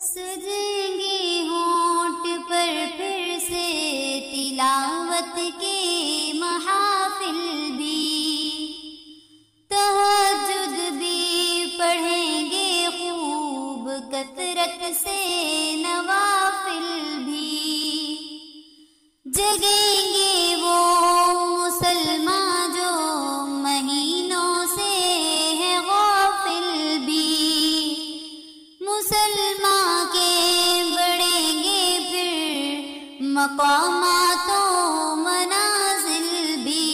سجیں گے ہونٹ پر پھر سے تلاوت کے محافل بھی، تہجد بھی پڑھیں گے خوب کثرت سے نوافل بھی، جگیں گے وہ مسلمان جو مہینوں سے ہے غافل بھی، مسلمان کے بڑھیں گے پھر مقامات و منازل بھی،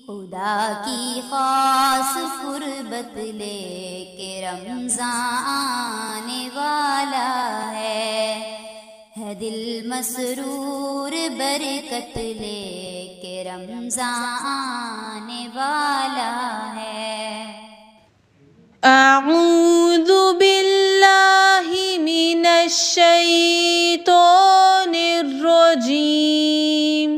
خدا کی خاص قربت لے کے رمضان آنے والا ہے دل مسرور برکت لے کے رمضان آنے والا ہے۔ اعوذ باللہ من الشیطان الرجیم،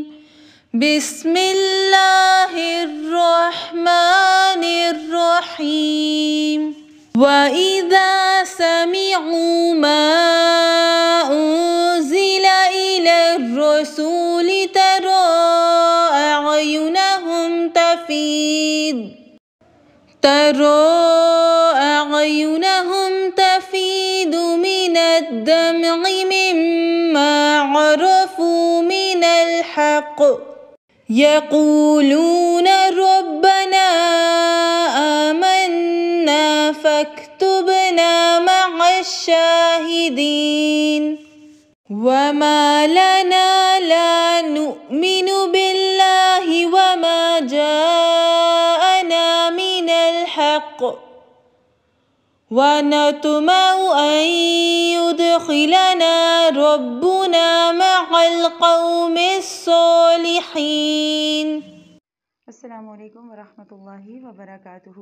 بسم اللہ الرحمن الرحیم۔ وَإِذَا سَمِعُوا مَا أُنزِلَ إِلَى الرَّسُولِ تَرَىٰ أَعْيُنَهُمْ تَفِيضُ مِنَ الدَّمْعِ مِمَّا عَرَفُوا مِنَ الْحَقِّ يَقُولُونَ رَبَّنَا آمَنَّا فَاكْتُبْنَا مَعَ الشَّاهِدِينَ۔ وَمَا لَنَا لَا نُؤْمِنُ بِاللَّهِ وَمَا جَاءَنَا مِنَ الْحَقِّ وَنَطْمَعُ أَن يُدْخِلَنَا رَبُّنَا مَعَ الْقَوْمِ الصَّالِحِينَ۔ السلام علیکم ورحمۃ اللہ وبرکاتہ،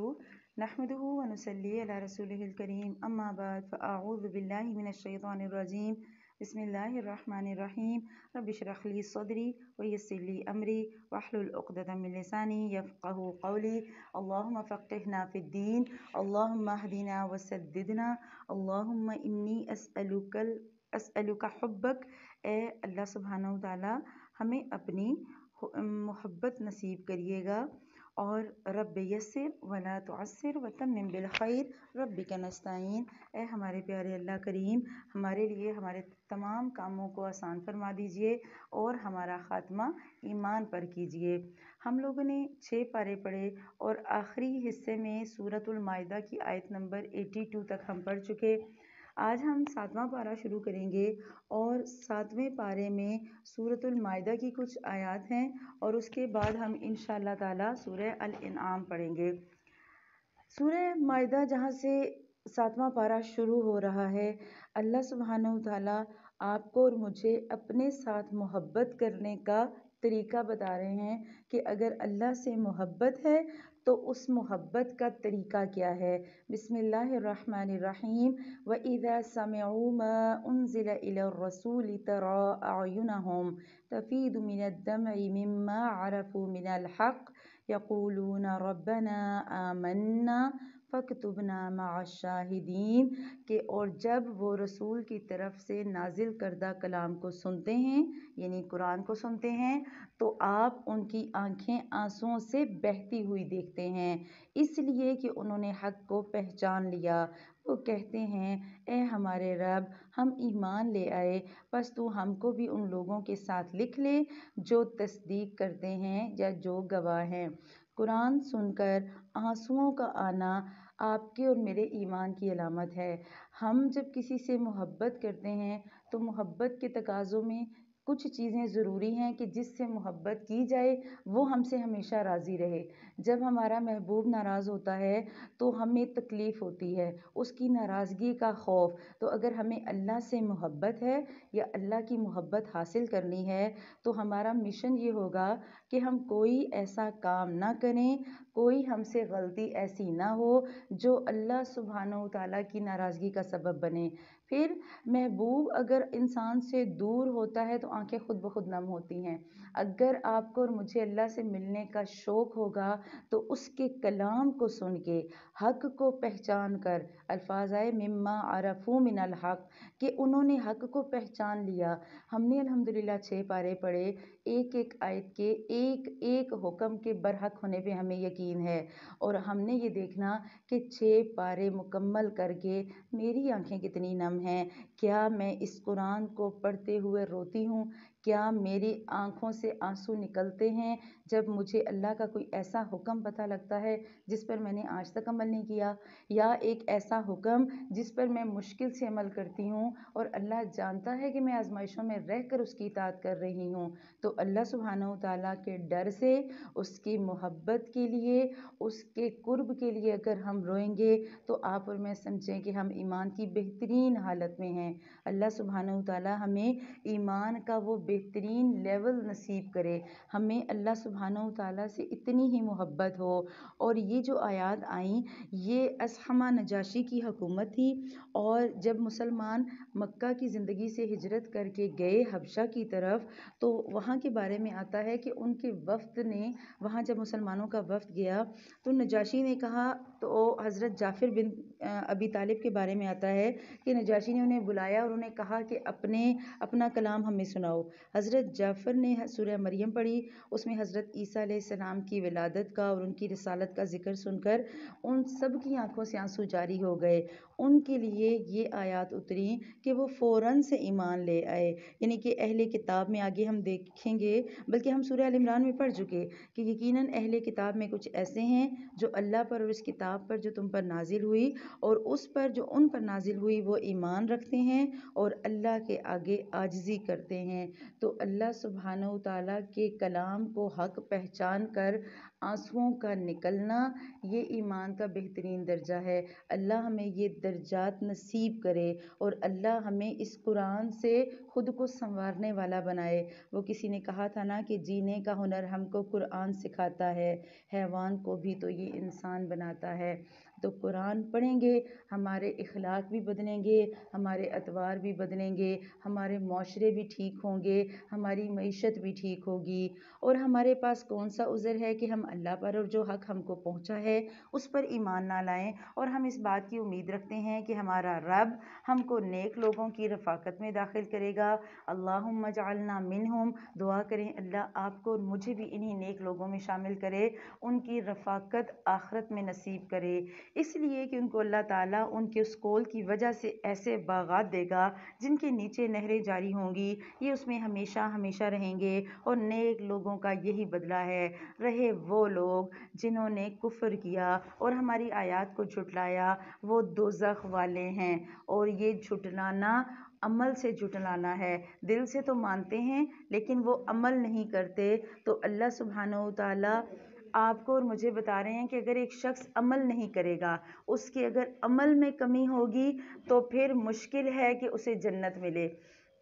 نحمدہ ونصلی علی رسولہ الکریم، اما بعد فاعوذ باللہ من الشیطان الرجیم، بسم اللہ الرحمن الرحیم۔ رب اشرح لی صدری ویسر لی امری واحلل عقدۃ من لسانی یفقہوا قولی۔ اللہم فقہنا فی الدین، اللہم اہدنا وسددنا، اللہم انی اسألک حبک۔ اے اللہ سبحانہ وتعالی ہمیں اپنی محبت نصیب کریے گا، اور رب یسر ولا تعسر وتمم بالخیر ربک نستعین۔ اے ہمارے پیارے اللہ کریم، ہمارے لیے ہمارے تمام کاموں کو آسان فرما دیجئے اور ہمارا خاتمہ ایمان پر کیجئے۔ ہم لوگوں نے 6 پارے پڑھے اور آخری حصے میں سورۃ المائدہ کی آیت نمبر 82 تک ہم پڑھ چکے۔ آج ہم 7واں پارہ شروع کریں گے، اور 7ویں پارے میں سورۃ المائدہ کی کچھ آیات ہیں، اور اس کے بعد ہم انشاءاللہ تعالی سورہ الانعام پڑھیں گے۔ سورہ مائدہ جہاں سے 7واں پارہ شروع ہو رہا ہے، اللہ سبحانہ وتعالی آپ کو اور مجھے اپنے ساتھ محبت کرنے کا طریقہ بتا رہے ہیں کہ اگر اللہ سے محبت ہے تو اس محبت کا طریقہ کیا ہے۔ بسم اللہ الرحمن الرحیم۔ وَإِذَا سَمِعُوا مَا أُنزِلَ إِلَى الرَّسُولِ تَرَىٰ أَعْيُنَهُمْ تَفِيضُ مِنَ الدَّمْعِ مِمَّا عَرَفُوا مِنَ الْحَقِّ يَقُولُونَ رَبَّنَا آمَنَّا فَاكْتُبْنَا مَعَ الشَّاهِدِينَ، کہ اور جب وہ رسول کی طرف سے نازل کردہ کلام کو سنتے ہیں، یعنی قرآن کو سنتے ہیں، تو آپ ان کی آنکھیں آنسوؤں سے بہتی ہوئی دیکھتے ہیں، اس لیے کہ انہوں نے حق کو پہچان لیا۔ وہ کہتے ہیں اے ہمارے رب، ہم ایمان لے آئے، بس تو ہم کو بھی ان لوگوں کے ساتھ لکھ لے جو تصدیق کرتے ہیں یا جو گواہ ہیں۔ قرآن سن کر آنسوؤں کا آنا آپ کے اور میرے ایمان کی علامت ہے۔ ہم جب کسی سے محبت کرتے ہیں تو محبت کے تقاضوں میں کچھ چیزیں ضروری ہیں کہ جس سے محبت کی جائے وہ ہم سے ہمیشہ راضی رہے۔ جب ہمارا محبوب ناراض ہوتا ہے تو ہمیں تکلیف ہوتی ہے، اس کی ناراضگی کا خوف۔ تو اگر ہمیں اللہ سے محبت ہے یا اللہ کی محبت حاصل کرنی ہے تو ہمارا مشن یہ ہوگا کہ ہم کوئی ایسا کام نہ کریں، کوئی ہم سے غلطی ایسی نہ ہو جو اللہ سبحانہ و تعالیٰ کی ناراضگی کا سبب بنے۔ پھر محبوب اگر انسان سے دور ہوتا ہے تو آنکھیں خود بخود نم ہوتی ہیں۔ اگر آپ کو اور مجھے اللہ سے ملنے کا شوق ہوگا تو اس کے کلام کو سن کے، حق کو پہچان کر، الفاظ آئے مما عرفو من الحق، کہ انہوں نے حق کو پہچان لیا۔ ہم نے الحمدللہ 6 پارے پڑھے، ایک ایک آیت کے ایک ایک حکم کے برحق ہونے پہ ہمیں یقین ہے، اور ہم نے یہ دیکھنا کہ 6 پارے مکمل کر کے میری آنکھیں کتنی نم ہیں۔ کیا میں اس قرآن کو پڑھتے ہوئے روتی ہوں؟ کیا میری آنکھوں سے آنسو نکلتے ہیں جب مجھے اللہ کا کوئی ایسا حکم پتہ لگتا ہے جس پر میں نے آج تک عمل نہیں کیا، یا ایک ایسا حکم جس پر میں مشکل سے عمل کرتی ہوں اور اللہ جانتا ہے کہ میں آزمائشوں میں رہ کر اس کی اطاعت کر رہی ہوں؟ تو اللہ سبحانہ و تعالیٰ کے ڈر سے، اس کی محبت کے لیے، اس کے قرب کے لیے اگر ہم روئیں گے تو آپ اور میں سمجھیں کہ ہم ایمان کی بہترین حالت میں ہیں۔ اللہ سبحانہ و تعالیٰ ہمیں ایمان کا وہ بہترین لیول نصیب کرے، ہمیں اللہ سبحانہ و تعالیٰ سے اتنی ہی محبت ہو۔ اور یہ جو آیات آئیں یہ اصحمہ نجاشی کی حکومت تھی، اور جب مسلمان مکہ کی زندگی سے ہجرت کر کے گئے حبشہ کی طرف تو وہاں کے بارے میں آتا ہے کہ ان کے وفد نے، وہاں جب مسلمانوں کا وفد گیا تو نجاشی نے کہا، تو حضرت جعفر بن ابی طالب کے بارے میں آتا ہے کہ نجاشی نے انہیں بلایا اور انہیں کہا کہ اپنا کلام ہمیں سناؤ۔ حضرت جعفر نے سورہ مریم پڑھی، اس میں حضرت عیسیٰ علیہ السلام کی ولادت کا اور ان کی رسالت کا ذکر سن کر ان سب کی آنکھوں سے آنسو جاری ہو گئے۔ ان کے لیے یہ آیات اتری کہ وہ فوراً سے ایمان لے آئے، یعنی کہ اہل کتاب میں آگے ہم دیکھیں گے، بلکہ ہم سورہ ال عمران میں پڑھ چکے کہ یقیناً اہل کتاب میں کچھ ایسے ہیں جو اللہ پر اور اس کتاب پر جو تم پر نازل ہوئی اور اس پر جو ان پر نازل ہوئی وہ ایمان رکھتے ہیں اور اللہ کے آگے عاجزی کرتے ہیں۔ تو اللہ سبحانہ و تعالیٰ کے کلام کو حق پہچان کر آنسوؤں کا نکلنا یہ ایمان کا بہترین درجہ ہے۔ اللہ ہمیں یہ درجات نصیب کرے اور اللہ ہمیں اس قرآن سے خود کو سنوارنے والا بنائے۔ وہ کسی نے کہا تھا نا کہ جینے کا ہنر ہم کو قرآن سکھاتا ہے، حیوان کو بھی تو یہ انسان بناتا ہے۔ تو قرآن پڑھیں گے، ہمارے اخلاق بھی بدلیں گے، ہمارے اطوار بھی بدلیں گے، ہمارے معاشرے بھی ٹھیک ہوں گے، ہماری معیشت بھی ٹھیک ہوگی، اور ہمارے پاس کون سا عذر ہے کہ ہم اللہ پر اور جو حق ہم کو پہنچا ہے اس پر ایمان نہ لائیں۔ اور ہم اس بات کی امید رکھتے ہیں کہ ہمارا رب ہم کو نیک لوگوں کی رفاقت میں داخل کرے گا۔ اللہم اجعلنا منہم، دعا کریں اللہ آپ کو اور مجھے بھی انہی نیک لوگوں میں شامل کرے، ان کی رفاقت آخرت میں نصیب کرے، اس لیے کہ ان کو اللہ تعالیٰ ان کے اس قول کی وجہ سے ایسے باغات دے گا جن کے نیچے نہریں جاری ہوں گی، یہ اس میں ہمیشہ ہمیشہ رہیں گے۔ اور نیک لوگوں کا یہی بدلہ ہے۔ رہے وہ لوگ جنہوں نے کفر کیا اور ہماری آیات کو جھٹلایا، وہ دوزخ والے ہیں، اور یہ جھٹلانا عمل سے جھٹلانا ہے، دل سے تو مانتے ہیں لیکن وہ عمل نہیں کرتے۔ تو اللہ سبحانہ و تعالیٰ آپ کو اور مجھے بتا رہے ہیں کہ اگر ایک شخص عمل نہیں کرے گا، اس کے اگر عمل میں کمی ہوگی تو پھر مشکل ہے کہ اسے جنت ملے۔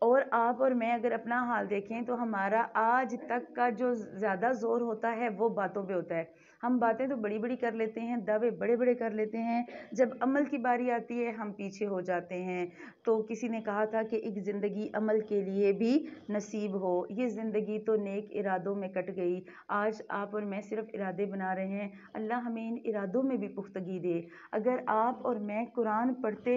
اور آپ اور میں اگر اپنا حال دیکھیں تو ہمارا آج تک کا جو زیادہ زور ہوتا ہے وہ باتوں پہ ہوتا ہے۔ ہم باتیں تو بڑی بڑی کر لیتے ہیں، دعوے بڑے بڑے کر لیتے ہیں، جب عمل کی باری آتی ہے ہم پیچھے ہو جاتے ہیں۔ تو کسی نے کہا تھا کہ ایک زندگی عمل کے لیے بھی نصیب ہو، یہ زندگی تو نیک ارادوں میں کٹ گئی۔ آج آپ اور میں صرف ارادے بنا رہے ہیں، اللہ ہمیں ان ارادوں میں بھی پختگی دے۔ اگر آپ اور میں قرآن پڑھتے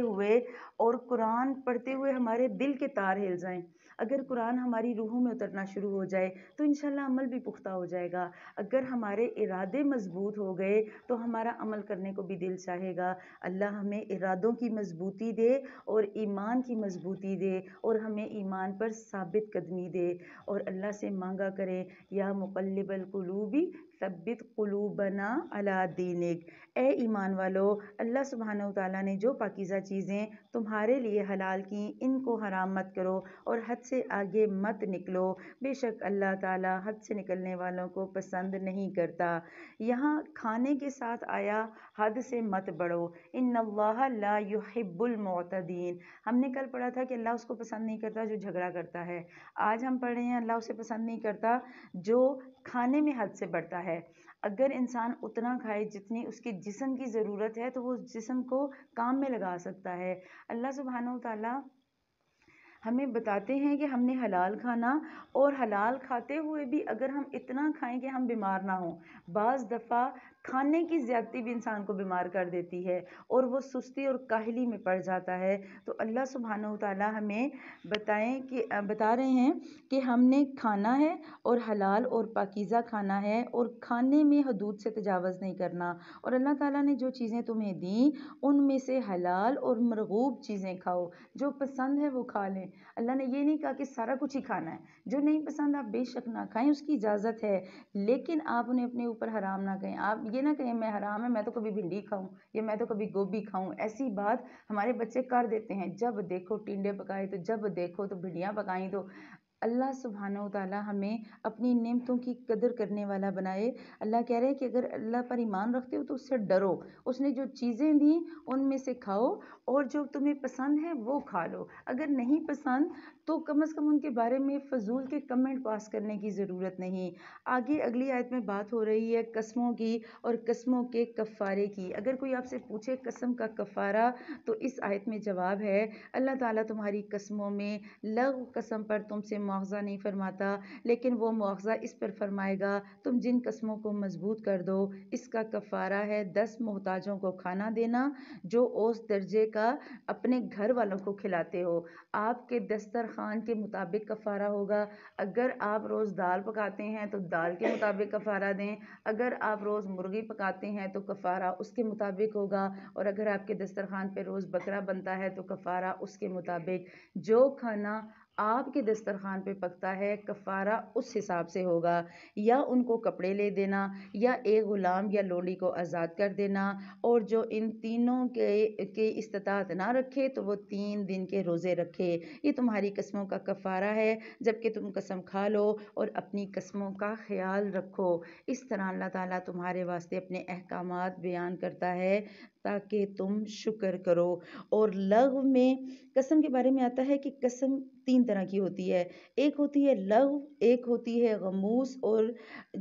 ہوئے ہمارے دل کے تار ہل جائیں، اگر قرآن ہماری روحوں میں اترنا شروع ہو جائے تو انشاءاللہ عمل بھی پختہ ہو جائے گا۔ اگر ہمارے ارادے مضبوط ہو گئے تو ہمارا عمل کرنے کو بھی دل چاہے گا۔ اللہ ہمیں ارادوں کی مضبوطی دے اور ایمان کی مضبوطی دے اور ہمیں ایمان پر ثابت قدمی دے، اور اللہ سے مانگا کریں یا مقلب القلوب ثبت قلوبنا علی دینک۔ اے ایمان والو، اللہ سبحانہ و تعالیٰ نے جو پاکیزہ چیزیں تمہارے لیے حلال کی ان کو حرام مت کرو اور حد سے آگے مت نکلو، بے شک اللہ تعالیٰ حد سے نکلنے والوں کو پسند نہیں کرتا۔ یہاں کھانے کے ساتھ آیا حد سے مت بڑھو، ان اللہ لا یحب المعتدین۔ ہم نے کل پڑھا تھا کہ اللہ اس کو پسند نہیں کرتا جو جھگڑا کرتا ہے، آج ہم پڑھ رہے ہیں اللہ اسے پسند نہیں کرتا جو کھانے میں حد سے بڑھتا ہے۔ اگر انسان اتنا کھائے جتنی اس کے جسم کی ضرورت ہے تو وہ اس جسم کو کام میں لگا سکتا ہے۔ اللہ سبحانہ و تعالیٰ ہمیں بتاتے ہیں کہ ہم نے حلال کھانا، اور حلال کھاتے ہوئے بھی اگر ہم اتنا کھائیں کہ ہم بیمار نہ ہوں۔ بعض دفعہ کھانے کی زیادتی بھی انسان کو بیمار کر دیتی ہے اور وہ سستی اور کاہلی میں پڑ جاتا ہے۔ تو اللہ سبحانہ و تعالیٰ ہمیں بتا رہے ہیں کہ ہم نے کھانا ہے اور حلال اور پاکیزہ کھانا ہے، اور کھانے میں حدود سے تجاوز نہیں کرنا، اور اللہ تعالیٰ نے جو چیزیں تمہیں دیں ان میں سے حلال اور مرغوب چیزیں کھاؤ، جو پسند ہے وہ کھا لیں۔ اللہ نے یہ نہیں کہا کہ سارا کچھ ہی کھانا ہے، جو نہیں پسند آپ بے شک نہ کھائیں، اس کی اجازت ہے، لیکن آپ انہیں اپنے اوپر حرام نہ کہیں۔ آپ یہ نہ کہیں میں حرام ہے، میں تو کبھی بھنڈی کھاؤں یا میں تو کبھی گوبھی کھاؤں۔ ایسی بات ہمارے بچے کر دیتے ہیں، جب دیکھو ٹنڈے پکائے تو جب دیکھو تو بھنڈیاں پکائیں۔ تو اللہ سبحانہ و تعالیٰ ہمیں اپنی نعمتوں کی قدر کرنے والا بنائے۔ اللہ کہہ رہے ہیں کہ اگر اللہ پر ایمان رکھتے ہو تو اس سے ڈرو، اس نے جو چیزیں دیں ان میں سے کھاؤ، اور جو تمہیں پسند ہے وہ کھا لو، اگر نہیں پسند تو کم از کم ان کے بارے میں فضول کے کمنٹ پاس کرنے کی ضرورت نہیں۔ آگے اگلی آیت میں بات ہو رہی ہے قسموں کی اور قسموں کے کفارے کی۔ اگر کوئی آپ سے پوچھے قسم کا کفارہ تو اس آیت میں جواب ہے اللہ تعالیٰ تمہاری قسموں میں لغو قسم پر تم سے مواخذہ نہیں فرماتا، لیکن وہ مواخذہ اس پر فرمائے گا تم جن قسموں کو مضبوط کر دو۔ اس کا کفارہ ہے 10 محتاجوں کو کھانا دینا جو اس درجے کا اپنے گھر والوں کو کھلاتے ہو۔ آپ کے دسترخوان کے مطابق کفارہ ہوگا۔ اگر آپ روز دال پکاتے ہیں تو دال کے مطابق کفارہ دیں، اگر آپ روز مرغی پکاتے ہیں تو کفارہ اس کے مطابق ہوگا، اور اگر آپ کے دسترخوان پہ روز بکرا بنتا ہے تو کفارہ اس کے مطابق۔ جو کھانا آپ کے دسترخوان پہ پکتا ہے کفارہ اس حساب سے ہوگا، یا ان کو کپڑے لے دینا، یا ایک غلام یا لولی کو آزاد کر دینا، اور جو ان تینوں کے استطاعت نہ رکھے تو وہ 3 دن کے روزے رکھے۔ یہ تمہاری قسموں کا کفارہ ہے جبکہ تم قسم کھا لو اور اپنی قسموں کا خیال رکھو۔ اس طرح اللہ تعالیٰ تمہارے واسطے اپنے احکامات بیان کرتا ہے تاکہ تم شکر کرو۔ اور لغو میں قسم کے بارے میں آتا ہے کہ قسم 3 طرح کی ہوتی ہے، ایک ہوتی ہے لغو، ایک ہوتی ہے غموس، اور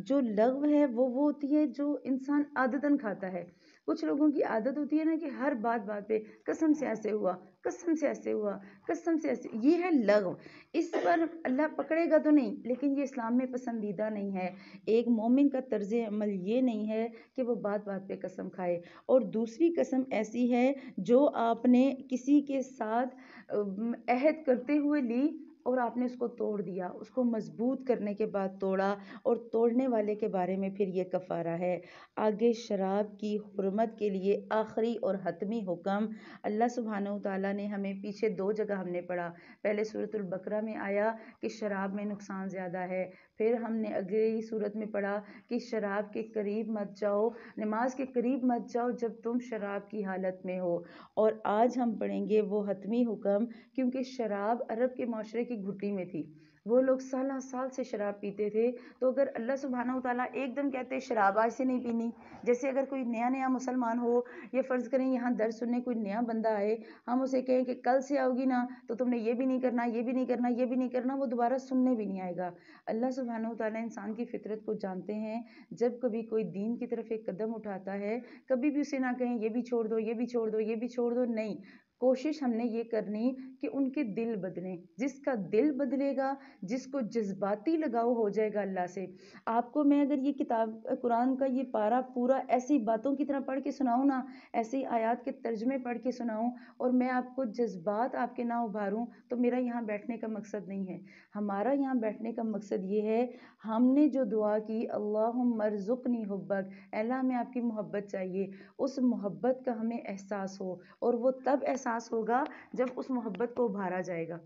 جو لغو ہے وہ ہوتی ہے جو انسان عادتاً کھاتا ہے۔ کچھ لوگوں کی عادت ہوتی ہے نا کہ ہر بات پہ قسم سے ایسے ہوا، قسم سے ایسے ہوا، قسم سے ایسے، یہ ہے لغو۔ اس پر اللہ پکڑے گا تو نہیں، لیکن یہ اسلام میں پسندیدہ نہیں ہے۔ ایک مومن کا طرز عمل یہ نہیں ہے کہ وہ بات پہ قسم کھائے۔ اور دوسری قسم ایسی ہے جو آپ نے کسی کے ساتھ عہد کرتے ہوئے لی اور آپ نے اس کو توڑ دیا، اس کو مضبوط کرنے کے بعد توڑا، اور توڑنے والے کے بارے میں پھر یہ کفارہ ہے۔ آگے شراب کی حرمت کے لیے آخری اور حتمی حکم اللہ سبحانہ و تعالیٰ نے ہمیں پیچھے 2 جگہ ہم نے پڑھا۔ پہلے سورۃ البقرہ میں آیا کہ شراب میں نقصان زیادہ ہے، پھر ہم نے اگلی سورت میں پڑھا کہ شراب کے قریب مت جاؤ، نماز کے قریب مت جاؤ جب تم شراب کی حالت میں ہو۔ اور آج ہم پڑھیں گے وہ حتمی حکم، کیونکہ شراب عرب کے معاشرے کی گھٹی میں تھی، وہ لوگ سالہ سال سے شراب پیتے تھے۔ تو اگر اللہ سبحانہ و تعالیٰ ایک دم کہتے شراب آج سے نہیں پینی، جیسے اگر کوئی نیا مسلمان ہو، یا فرض کریں یہاں درس سننے کوئی نیا بندہ آئے، ہم اسے کہیں کہ کل سے آؤ گی نا تو تم نے یہ بھی نہیں کرنا، یہ بھی نہیں کرنا، یہ بھی نہیں کرنا، وہ دوبارہ سننے بھی نہیں آئے گا۔ اللہ سبحانہ و تعالیٰ انسان کی فطرت کو جانتے ہیں، جب کبھی کوئی دین کی طرف ایک قدم اٹھاتا ہے کبھی بھی اسے نہ کہیں یہ بھی چھوڑ دو، یہ بھی چھوڑ دو، یہ بھی چھوڑ دو، نہیں، کوشش ہم نے یہ کرنی کہ ان کے دل بدلیں۔ جس کا دل بدلے گا، جس کو جذباتی لگاؤ ہو جائے گا اللہ سے۔ آپ کو میں اگر یہ کتاب قرآن کا یہ پارہ پورا ایسی باتوں کی طرح پڑھ کے سناؤں نا، ایسی آیات کے ترجمے پڑھ کے سناؤں، اور میں آپ کو جذبات آپ کے نہ ابھاروں، تو میرا یہاں بیٹھنے کا مقصد نہیں ہے۔ ہمارا یہاں بیٹھنے کا مقصد یہ ہے، ہم نے جو دعا کی اللہم ارزقنی حبک، اے اللہ ہمیں آپ کی محبت چاہیے، اس محبت کا ہمیں احساس ہو، اور وہ تب احساس ہوگا جب اس محبت کو ابھارا جائے گا۔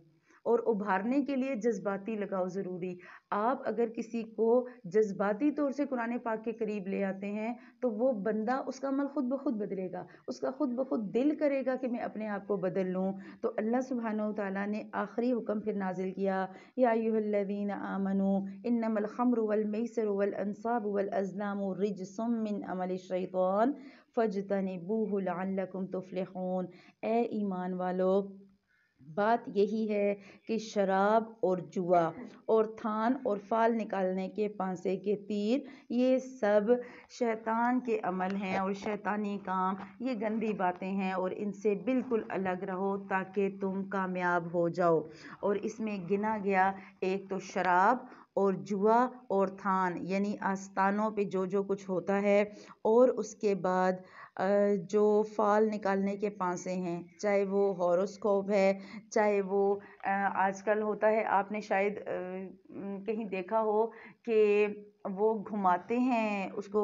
اور ابھارنے کے لیے جذباتی لگاؤ ضروری۔ آپ اگر کسی کو جذباتی طور سے قرآن پاک کے قریب لے آتے ہیں تو وہ بندہ، اس کا عمل خود بخود بدلے گا، اس کا خود بخود دل کرے گا کہ میں اپنے آپ کو بدل لوں۔ تو اللہ سبحانہ و تعالیٰ نے آخری حکم پھر نازل کیا، یا ایھا الذین آمنوا انما الخمر والمیسر والانصاب والازلام رجس من عمل الشیطان فَاجْتَنِبُوهُ لَعَلَّكُمْ تُفْلِحُونَ۔ اے ایمان والو، بات یہی ہے کہ شراب اور جوا اور تھان اور فال نکالنے کے پانسے کے تیر، یہ سب شیطان کے عمل ہیں اور شیطانی کام، یہ گندی باتیں ہیں، اور ان سے بالکل الگ رہو تاکہ تم کامیاب ہو جاؤ۔ اور اس میں گنا گیا ایک تو شراب اور جوا اور تھان، یعنی آستانوں پہ جو کچھ ہوتا ہے، اور اس کے بعد جو فال نکالنے کے پانسے ہیں، چاہے وہ ہاروسکوپ ہے، چاہے وہ آج کل ہوتا ہے، آپ نے شاید کہیں دیکھا ہو کہ وہ گھماتے ہیں اس کو،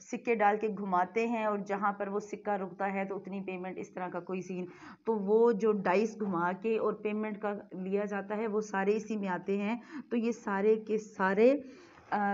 سکے ڈال کے گھماتے ہیں، اور جہاں پر وہ سکہ رکتا ہے تو اتنی پیمنٹ، اس طرح کا کوئی سین، تو وہ جو ڈائس گھما کے اور پیمنٹ کا لیا جاتا ہے، وہ سارے اسی میں آتے ہیں۔ تو یہ سارے کے سارے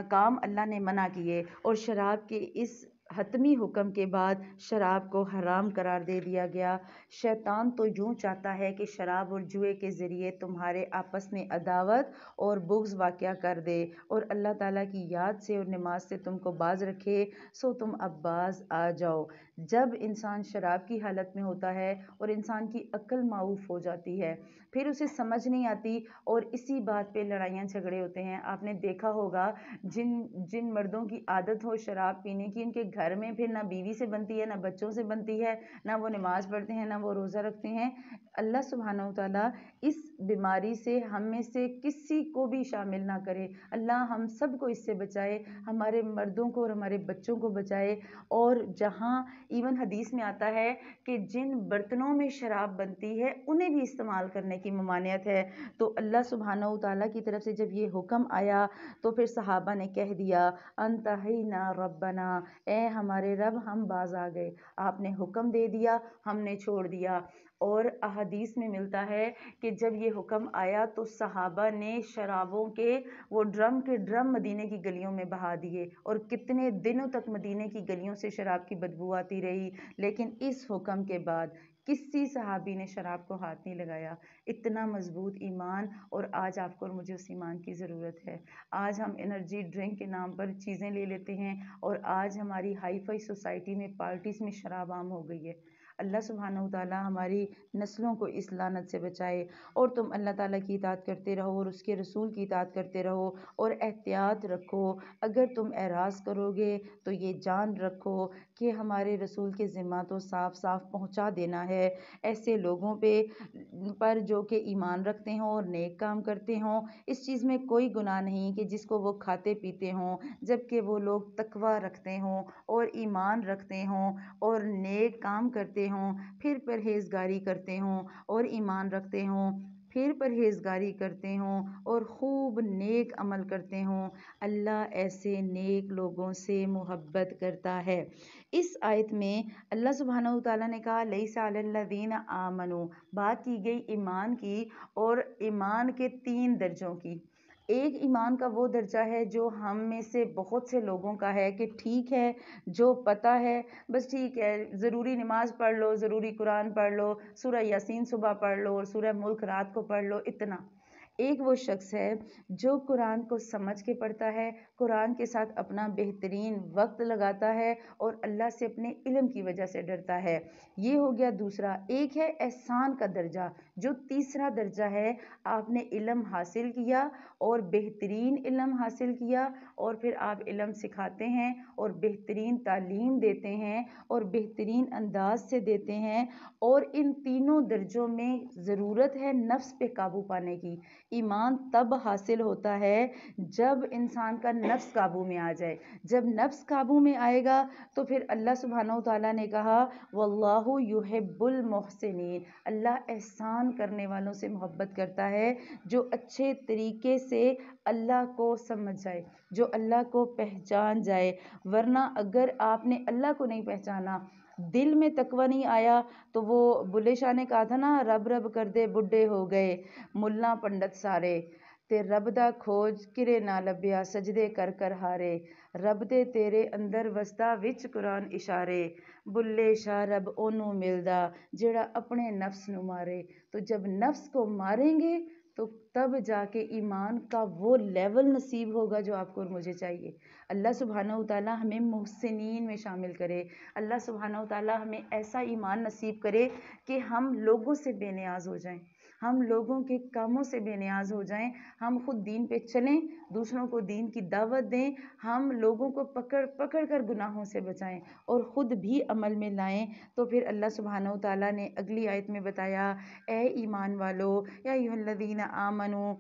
کام اللہ نے منع کیے، اور شراب کے اس حتمی حکم کے بعد شراب کو حرام قرار دے دیا گیا۔ شیطان تو یوں چاہتا ہے کہ شراب اور جوئے کے ذریعے تمہارے آپس میں عداوت اور بغض واقع کر دے، اور اللہ تعالیٰ کی یاد سے اور نماز سے تم کو باز رکھے، سو تم اب باز آ جاؤ۔ جب انسان شراب کی حالت میں ہوتا ہے اور انسان کی عقل معوف ہو جاتی ہے، پھر اسے سمجھ نہیں آتی، اور اسی بات پہ لڑائیاں جھگڑے ہوتے ہیں۔ آپ نے دیکھا ہوگا جن مردوں کی عادت ہو شراب پینے کی، ان کے گھر میں پھر نہ بیوی سے بنتی ہے، نہ بچوں سے بنتی ہے، نہ وہ نماز پڑھتے ہیں، نہ وہ روزہ رکھتے ہیں۔ اللہ سبحانہ وتعالیٰ اس بیماری سے ہم میں سے کسی کو بھی شامل نہ کرے، اللہ ہم سب کو اس سے بچائے، ہمارے مردوں کو اور ہمارے بچوں کو بچائے۔ اور جہاں ایون حدیث میں آتا ہے کہ جن برتنوں میں شراب بنتی ہے انہیں بھی استعمال کرنے کی ممانعت ہے، تو اللہ سبحانہ وتعالیٰ کی طرف سے جب یہ حکم آیا تو پھر صحابہ نے کہہ دیا انتہینا ربنا، اے ہمارے رب ہم باز آ گئے، آپ نے حکم دے دیا، ہم نے چھوڑ دیا۔ اور احادیث میں ملتا ہے کہ جب یہ حکم آیا تو صحابہ نے شرابوں کے وہ ڈرم کے ڈرم مدینے کی گلیوں میں بہا دیے، اور کتنے دنوں تک مدینے کی گلیوں سے شراب کی بدبو آتی رہی، لیکن اس حکم کے بعد کسی صحابی نے شراب کو ہاتھ نہیں لگایا۔ اتنا مضبوط ایمان، اور آج آپ کو اور مجھے اس ایمان کی ضرورت ہے۔ آج ہم انرجی ڈرنک کے نام پر چیزیں لے لیتے ہیں، اور آج ہماری ہائی فائی سوسائٹی میں پارٹیز میں شراب عام ہو گئی ہے۔ اللہ سبحانہ وتعالیٰ ہماری نسلوں کو اس لعنت سے بچائے، اور تم اللہ تعالیٰ کی اطاعت کرتے رہو اور اس کے رسول کی اطاعت کرتے رہو، اور احتیاط رکھو۔ اگر تم اعراض کرو گے تو یہ جان رکھو کہ ہمارے رسول کے ذمہ تو صاف صاف پہنچا دینا ہے ایسے لوگوں پر جو کہ ایمان رکھتے ہوں اور نیک کام کرتے ہوں۔ اس چیز میں کوئی گناہ نہیں کہ جس کو وہ کھاتے پیتے ہوں، جبکہ وہ لوگ تقویٰ رکھتے ہوں اور ایمان رکھتے ہوں اور نیک کام کرتے ہوں، پھر پرہیزگاری کرتے ہوں اور ایمان رکھتے ہوں، پھر پرہیزگاری کرتے ہوں اور خوب نیک عمل کرتے ہوں۔ اللہ ایسے نیک لوگوں سے محبت کرتا ہے۔ اس آیت میں اللہ سبحانہ وتعالیٰ نے کہا لیس علی الذین آمنوا، بات کی گئی ایمان کی، اور ایمان کے 3 درجوں کی۔ ایک ایمان کا وہ درجہ ہے جو ہم میں سے بہت سے لوگوں کا ہے کہ ٹھیک ہے، جو پتہ ہے بس ٹھیک ہے، ضروری نماز پڑھ لو، ضروری قرآن پڑھ لو، سورہ یاسین صبح پڑھ لو اور سورہ ملک رات کو پڑھ لو، اتنا۔ ایک وہ شخص ہے جو قرآن کو سمجھ کے پڑھتا ہے، قرآن کے ساتھ اپنا بہترین وقت لگاتا ہے اور اللہ سے اپنے علم کی وجہ سے ڈرتا ہے۔ یہ ہو گیا دوسرا۔ ایک ہے احسان کا درجہ، جو تیسرا درجہ ہے، آپ نے علم حاصل کیا اور بہترین علم حاصل کیا، اور پھر آپ علم سکھاتے ہیں اور بہترین تعلیم دیتے ہیں اور بہترین انداز سے دیتے ہیں، اور ان تینوں درجوں میں ضرورت ہے نفس پہ قابو پانے کی۔ ایمان تب حاصل ہوتا ہے جب انسان کا نفس قابو میں آ جائے۔ جب نفس قابو میں آئے گا تو پھر اللہ سبحانہ وتعالیٰ نے کہا واللہ یحب المحسنین، اللہ احسان کرنے والوں سے محبت کرتا ہے، جو اچھے طریقے سے اللہ کو سمجھ جائے، جو اللہ کو پہچان جائے۔ ورنہ اگر آپ نے اللہ کو نہیں پہچانا، دل میں تقویٰ نہیں آیا، تو وہ بلے شاہ نے کہا تھا نا رب رب کر دے بڈھے ہو گئے ملا پنڈت سارے، تے رب دا کھوج کرے نہ لبیا سجدے کر کر ہارے، رب دے تیرے اندر وسدا وچ قرآن اشارے، بلے شاہ رب اونوں ملدا جیڑا اپنے نفس نو مارے۔ تو جب نفس کو ماریں گے تو تب جا کے ایمان کا وہ لیول نصیب ہوگا جو آپ کو اور مجھے چاہیے۔ اللہ سبحانہ و تعالیٰ ہمیں محسنین میں شامل کرے، اللہ سبحانہ و تعالیٰ ہمیں ایسا ایمان نصیب کرے کہ ہم لوگوں سے بے نیاز ہو جائیں، ہم لوگوں کے کاموں سے بے نیاز ہو جائیں، ہم خود دین پہ چلیں، دوسروں کو دین کی دعوت دیں، ہم لوگوں کو پکڑ پکڑ کر گناہوں سے بچائیں اور خود بھی عمل میں لائیں۔ تو پھر اللہ سبحانہ و تعالیٰ نے اگلی آیت میں بتایا، اے ایمان والو، یا ایھا الذین آمنو،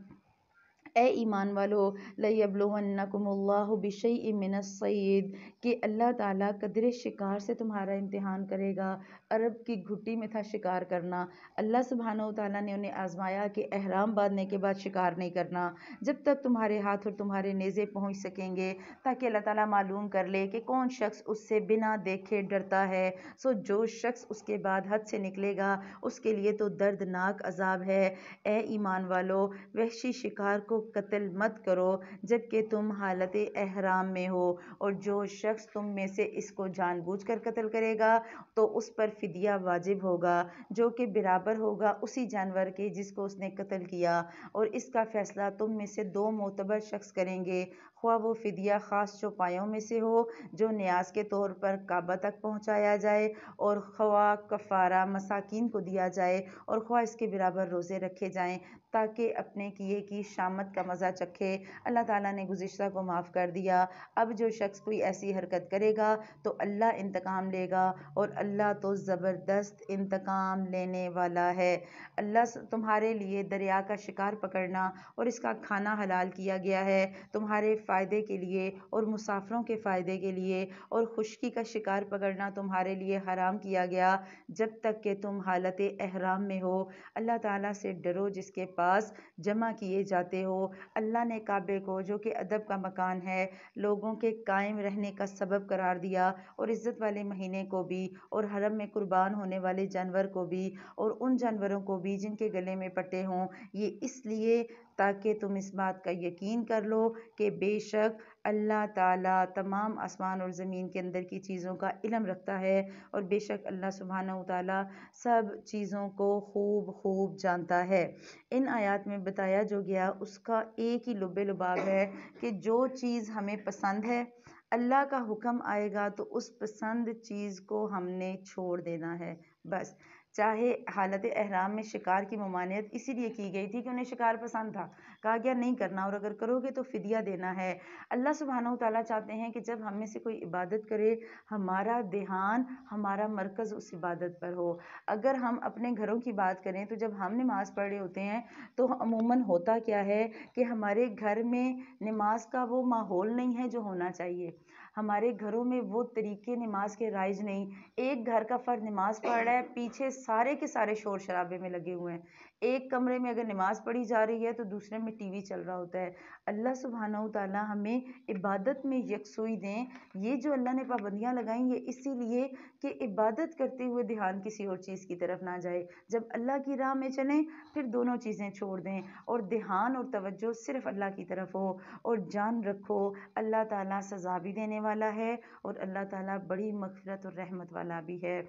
اے ایمان والو، لَیَبْلُوَنَّکُمُ اللّٰهُ بِشَیْءٍ مِّنَ الصَّیْدِ، کہ اللہ تعالیٰ قدرے شکار سے تمہارا امتحان کرے گا۔ عرب کی گھٹی میں تھا شکار کرنا، اللہ سبحانہ و تعالیٰ نے انہیں آزمایا کہ احرام باندھنے کے بعد شکار نہیں کرنا جب تک تمہارے ہاتھ اور تمہارے نیزے پہنچ سکیں گے، تاکہ اللہ تعالیٰ معلوم کر لے کہ کون شخص اس سے بنا دیکھے ڈرتا ہے۔ سو جو شخص اس کے بعد حد سے نکلے گا اس کے لیے تو دردناک عذاب ہے۔ اے ایمان والو، وحشی شکار کو قتل مت کرو جبکہ تم حالت احرام میں ہو، اور جو شخص تم میں سے اس کو جان بوجھ کر قتل کرے گا تو اس پر فدیہ واجب ہوگا، جو کہ برابر ہوگا اسی جانور کے جس کو اس نے قتل کیا، اور اس کا فیصلہ تم میں سے 2 معتبر شخص کریں گے، خواہ وہ فدیہ خاص چوپایوں میں سے ہو جو نیاز کے طور پر کعبہ تک پہنچایا جائے، اور خواہ کفارہ مساکین کو دیا جائے، اور خواہ اس کے برابر روزے رکھے جائیں تاکہ اپنے کیے کی شامت کا مزہ چکھے۔ اللہ تعالیٰ نے گزشتہ کو معاف کر دیا، اب جو شخص کوئی ایسی حرکت کرے گا تو اللہ انتقام لے گا، اور اللہ تو زبردست انتقام لینے والا ہے۔ اللہ تمہارے لیے دریا کا شکار پکڑنا اور اس کا کھانا حلال کیا گیا ہے تمہارے فائدے کے لیے اور مسافروں کے فائدے کے لیے، اور خشکی کا شکار پکڑنا تمہارے لیے حرام کیا گیا جب تک کہ تم حالت احرام میں ہو۔ اللہ تعالیٰ سے ڈرو جس کے پاس جمع کیے جاتے ہو۔ اللہ نے کعبے کو، جو کہ ادب کا مکان ہے، لوگوں کے قائم رہنے کا سبب قرار دیا، اور عزت والے مہینے کو بھی، اور حرم میں قربان ہونے والے جانور کو بھی، اور ان جانوروں کو بھی جن کے گلے میں پٹے ہوں، یہ اس لیے تاکہ تم اس بات کا یقین کر لو کہ بے شک اللہ تعالیٰ تمام آسمان اور زمین کے اندر کی چیزوں کا علم رکھتا ہے، اور بے شک اللہ سبحانہ و تعالیٰ سب چیزوں کو خوب خوب جانتا ہے۔ ان آیات میں بتایا جو گیا اس کا ایک ہی لب لباب ہے کہ جو چیز ہمیں پسند ہے، اللہ کا حکم آئے گا تو اس پسند چیز کو ہم نے چھوڑ دینا ہے بس۔ چاہے حالت احرام میں شکار کی ممانعت اسی لیے کی گئی تھی کہ انہیں شکار پسند تھا، کہا گیا نہیں کرنا، اور اگر کرو گے تو فدیہ دینا ہے۔ اللہ سبحانہ و تعالیٰ چاہتے ہیں کہ جب ہم میں سے کوئی عبادت کرے، ہمارا دھیان، ہمارا مرکز اس عبادت پر ہو۔ اگر ہم اپنے گھروں کی بات کریں تو جب ہم نماز پڑھ رہے ہوتے ہیں تو عموماً ہوتا کیا ہے کہ ہمارے گھر میں نماز کا وہ ماحول نہیں ہے جو ہونا چاہیے، ہمارے گھروں میں وہ طریقے نماز کے رائج نہیں۔ ایک گھر کا فرد نماز پڑھ رہا ہے، پیچھے سارے کے سارے شور شرابے میں لگے ہوئے ہیں، ایک کمرے میں اگر نماز پڑھی جا رہی ہے تو دوسرے میں ٹی وی چل رہا ہوتا ہے۔ اللہ سبحانہ و تعالیٰ ہمیں عبادت میں یکسوئی دیں۔ یہ جو اللہ نے پابندیاں لگائیں یہ اسی لیے کہ عبادت کرتے ہوئے دھیان کسی اور چیز کی طرف نہ جائے، جب اللہ کی راہ میں چلیں پھر دونوں چیزیں چھوڑ دیں اور دھیان اور توجہ صرف اللہ کی طرف ہو، اور جان رکھو اللہ تعالیٰ سزا بھی دینے والا ہے اور اللہ تعالیٰ بڑی مغفرت اور رحمت والا بھی ہے۔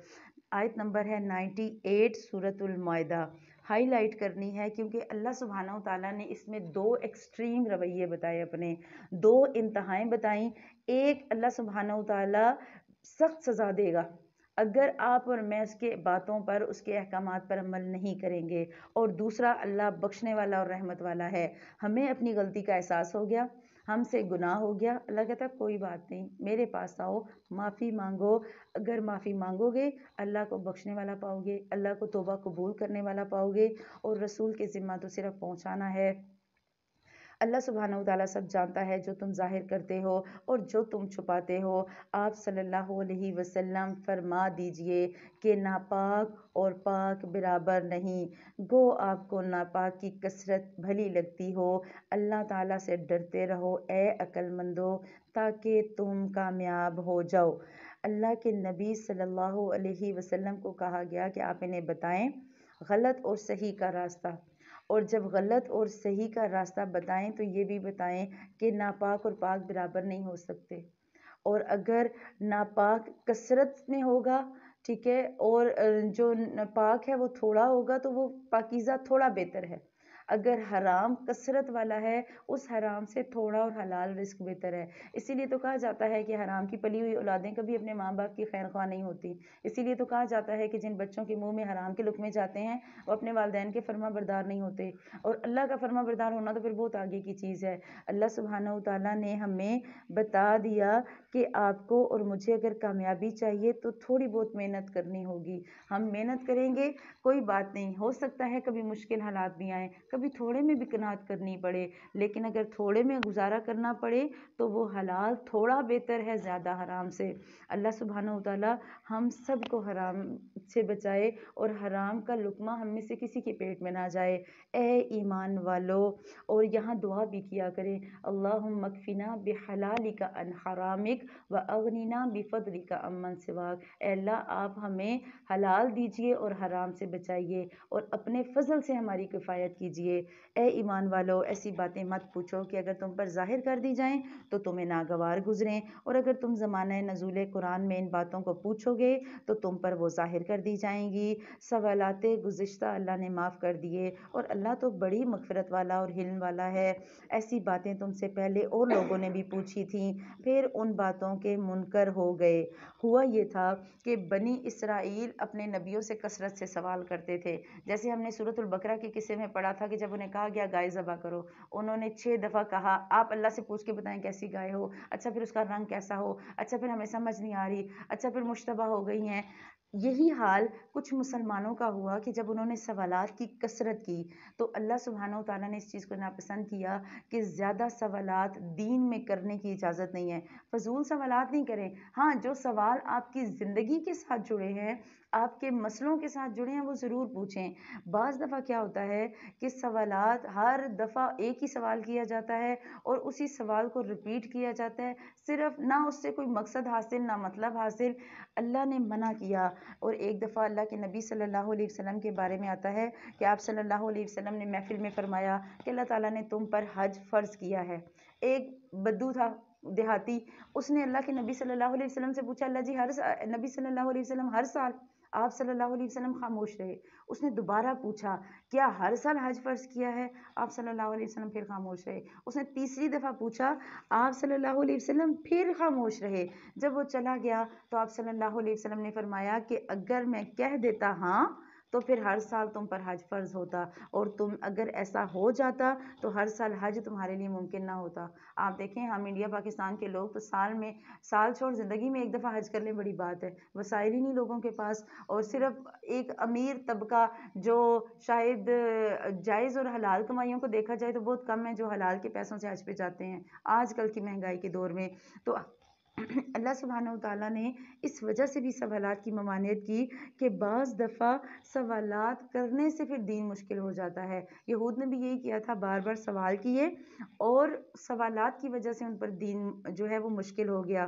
آیت نمبر ہے 98 سورۃ المائدہ، ہائی لائٹ کرنی ہے کیونکہ اللہ سبحانہ و تعالیٰ نے اس میں 2 ایکسٹریم رویے بتائے، اپنے 2 انتہائیں بتائیں۔ ایک، اللہ سبحانہ و تعالیٰ سخت سزا دے گا اگر آپ اور میں اس کے باتوں پر، اس کے احکامات پر عمل نہیں کریں گے، اور دوسرا، اللہ بخشنے والا اور رحمت والا ہے۔ ہمیں اپنی غلطی کا احساس ہو گیا، ہم سے گناہ ہو گیا، اللہ کہتا ہے کوئی بات نہیں، میرے پاس آؤ، معافی مانگو، اگر معافی مانگو گے اللہ کو بخشنے والا پاؤ گے، اللہ کو توبہ قبول کرنے والا پاؤ گے، اور رسول کے ذمہ تو صرف پہنچانا ہے۔ اللہ سبحانہ و تعالیٰ سب جانتا ہے جو تم ظاہر کرتے ہو اور جو تم چھپاتے ہو۔ آپ صلی اللہ علیہ وسلم فرما دیجئے کہ ناپاک اور پاک برابر نہیں، گو آپ کو ناپاک کی کثرت بھلی لگتی ہو۔ اللہ تعالیٰ سے ڈرتے رہو اے عقل مندو تاکہ تم کامیاب ہو جاؤ۔ اللہ کے نبی صلی اللہ علیہ وسلم کو کہا گیا کہ آپ انہیں بتائیں غلط اور صحیح کا راستہ، اور جب غلط اور صحیح کا راستہ بتائیں تو یہ بھی بتائیں کہ ناپاک اور پاک برابر نہیں ہو سکتے، اور اگر ناپاک کثرت میں ہوگا، ٹھیک ہے، اور جو پاک ہے وہ تھوڑا ہوگا تو وہ پاکیزہ تھوڑا بہتر ہے۔ اگر حرام کثرت والا ہے اس حرام سے تھوڑا اور حلال رزق بہتر ہے۔ اسی لیے تو کہا جاتا ہے کہ حرام کی پلی ہوئی اولادیں کبھی اپنے ماں باپ کی خیر خواہ نہیں ہوتی۔ اسی لیے تو کہا جاتا ہے کہ جن بچوں کے منہ میں حرام کے لقمے جاتے ہیں وہ اپنے والدین کے فرما بردار نہیں ہوتے، اور اللہ کا فرما بردار ہونا تو پھر بہت آگے کی چیز ہے۔ اللہ سبحانہ و تعالیٰ نے ہمیں بتا دیا کہ آپ کو اور مجھے اگر کامیابی چاہیے تو تھوڑی بہت محنت کرنی ہوگی۔ ہم محنت کریں گے، کوئی بات نہیں، ہو سکتا ہے کبھی مشکل حالات بھی آئیں، کبھی تھوڑے میں بھی قناعت کرنی پڑے، لیکن اگر تھوڑے میں گزارا کرنا پڑے تو وہ حلال تھوڑا بہتر ہے زیادہ حرام سے۔ اللہ سبحانہ و تعالیٰ ہم سب کو حرام سے بچائے اور حرام کا لقمہ ہم میں سے کسی کے پیٹ میں نہ جائے۔ اے ایمان والو، اور یہاں دعا بھی کیا کریں، اللہم اکفنا بحلالک عن حرامک واغننا بفضلک عمن سواک۔ اے اللہ آپ ہمیں حلال دیجئے اور حرام سے بچائیے اور اپنے فضل سے ہماری کفایت کیجئے۔ اے ایمان والو، ایسی باتیں مت پوچھو کہ اگر تم پر ظاہر کر دی جائیں تو تمہیں ناگوار گزریں، اور اگر تم زمانہ نزول قرآن میں ان باتوں کو پوچھو گے تو تم پر وہ ظاہر کر دی جائیں گی۔ سوالات گزشتہ اللہ نے معاف کر دیے، اور اللہ تو بڑی مغفرت والا اور حلم والا ہے۔ ایسی باتیں تم سے پہلے اور لوگوں نے بھی پوچھی تھیں، پھر ان باتوں کے منکر ہو گئے۔ ہوا یہ تھا کہ بنی اسرائیل اپنے نبیوں سے کثرت سے سوال کرتے تھے، جیسے ہم نے سورۃ البقرہ کے قصے میں پڑھا تھا کہ جب انہیں کہا گیا گائے ذبح کرو، انہوں نے 6 دفعہ کہا آپ اللہ سے پوچھ کے بتائیں کیسی گائے ہو، اچھا پھر اس کا رنگ کیسا ہو، اچھا پھر ہمیں سمجھ نہیں آ رہی، اچھا پھر مشتبہ ہو گئی ہیں۔ یہی حال کچھ مسلمانوں کا ہوا کہ جب انہوں نے سوالات کی کثرت کی تو اللہ سبحانہ و تعالیٰ نے اس چیز کو ناپسند کیا کہ زیادہ سوالات دین میں کرنے کی اجازت نہیں ہے۔ فضول سوالات نہیں کریں، ہاں جو سوال آپ کی زندگی کے ساتھ جڑے ہیں، آپ کے مسئلوں کے ساتھ جڑے ہیں، وہ ضرور پوچھیں۔ بعض دفعہ کیا ہوتا ہے کہ سوالات ہر دفعہ ایک ہی سوال کیا جاتا ہے اور اسی سوال کو ریپیٹ کیا جاتا ہے، صرف نہ اس سے کوئی مقصد حاصل نہ مطلب حاصل۔ اللہ نے منع کیا، اور ایک دفعہ اللہ کے نبی صلی اللہ علیہ وسلم کے بارے میں آتا ہے کہ آپ صلی اللہ علیہ وسلم نے محفل میں فرمایا کہ اللہ تعالیٰ نے تم پر حج فرض کیا ہے۔ ایک بدو تھا دیہاتی، اس نے اللہ کے نبی صلی اللہ علیہ وسلم سے پوچھا اللہ جی نبی صلی اللہ علیہ وسلم ہر سال؟ آپ صلی اللہ علیہ وسلم خاموش رہے۔ اس نے دوبارہ پوچھا کیا ہر سال حج فرض کیا ہے؟ آپ صلی اللہ علیہ وسلم پھر خاموش رہے۔ اس نے تیسری دفعہ پوچھا، آپ صلی اللہ علیہ وسلم پھر خاموش رہے۔ جب وہ چلا گیا تو آپ صلی اللہ علیہ وسلم نے فرمایا کہ اگر میں کہہ دیتا ہاں تو پھر ہر سال تم پر حج فرض ہوتا، اور تم اگر ایسا ہو جاتا تو ہر سال حج تمہارے لیے ممکن نہ ہوتا۔ آپ دیکھیں ہم انڈیا پاکستان کے لوگ تو سال چھوڑ زندگی میں ایک دفعہ حج کر لیں بڑی بات ہے، وسائل ہی نہیں لوگوں کے پاس، اور صرف ایک امیر طبقہ جو شاید جائز اور حلال کمائیوں کو دیکھا جائے تو بہت کم ہیں جو حلال کے پیسوں سے حج پہ جاتے ہیں آج کل کی مہنگائی کے دور میں۔ تو اللہ سبحانہ و تعالیٰ نے اس وجہ سے بھی سوالات کی ممانعت کی کہ بعض دفعہ سوالات کرنے سے پھر دین مشکل ہو جاتا ہے۔ یہود نے بھی یہی کیا تھا، بار بار سوال کیے اور سوالات کی وجہ سے ان پر دین جو ہے وہ مشکل ہو گیا۔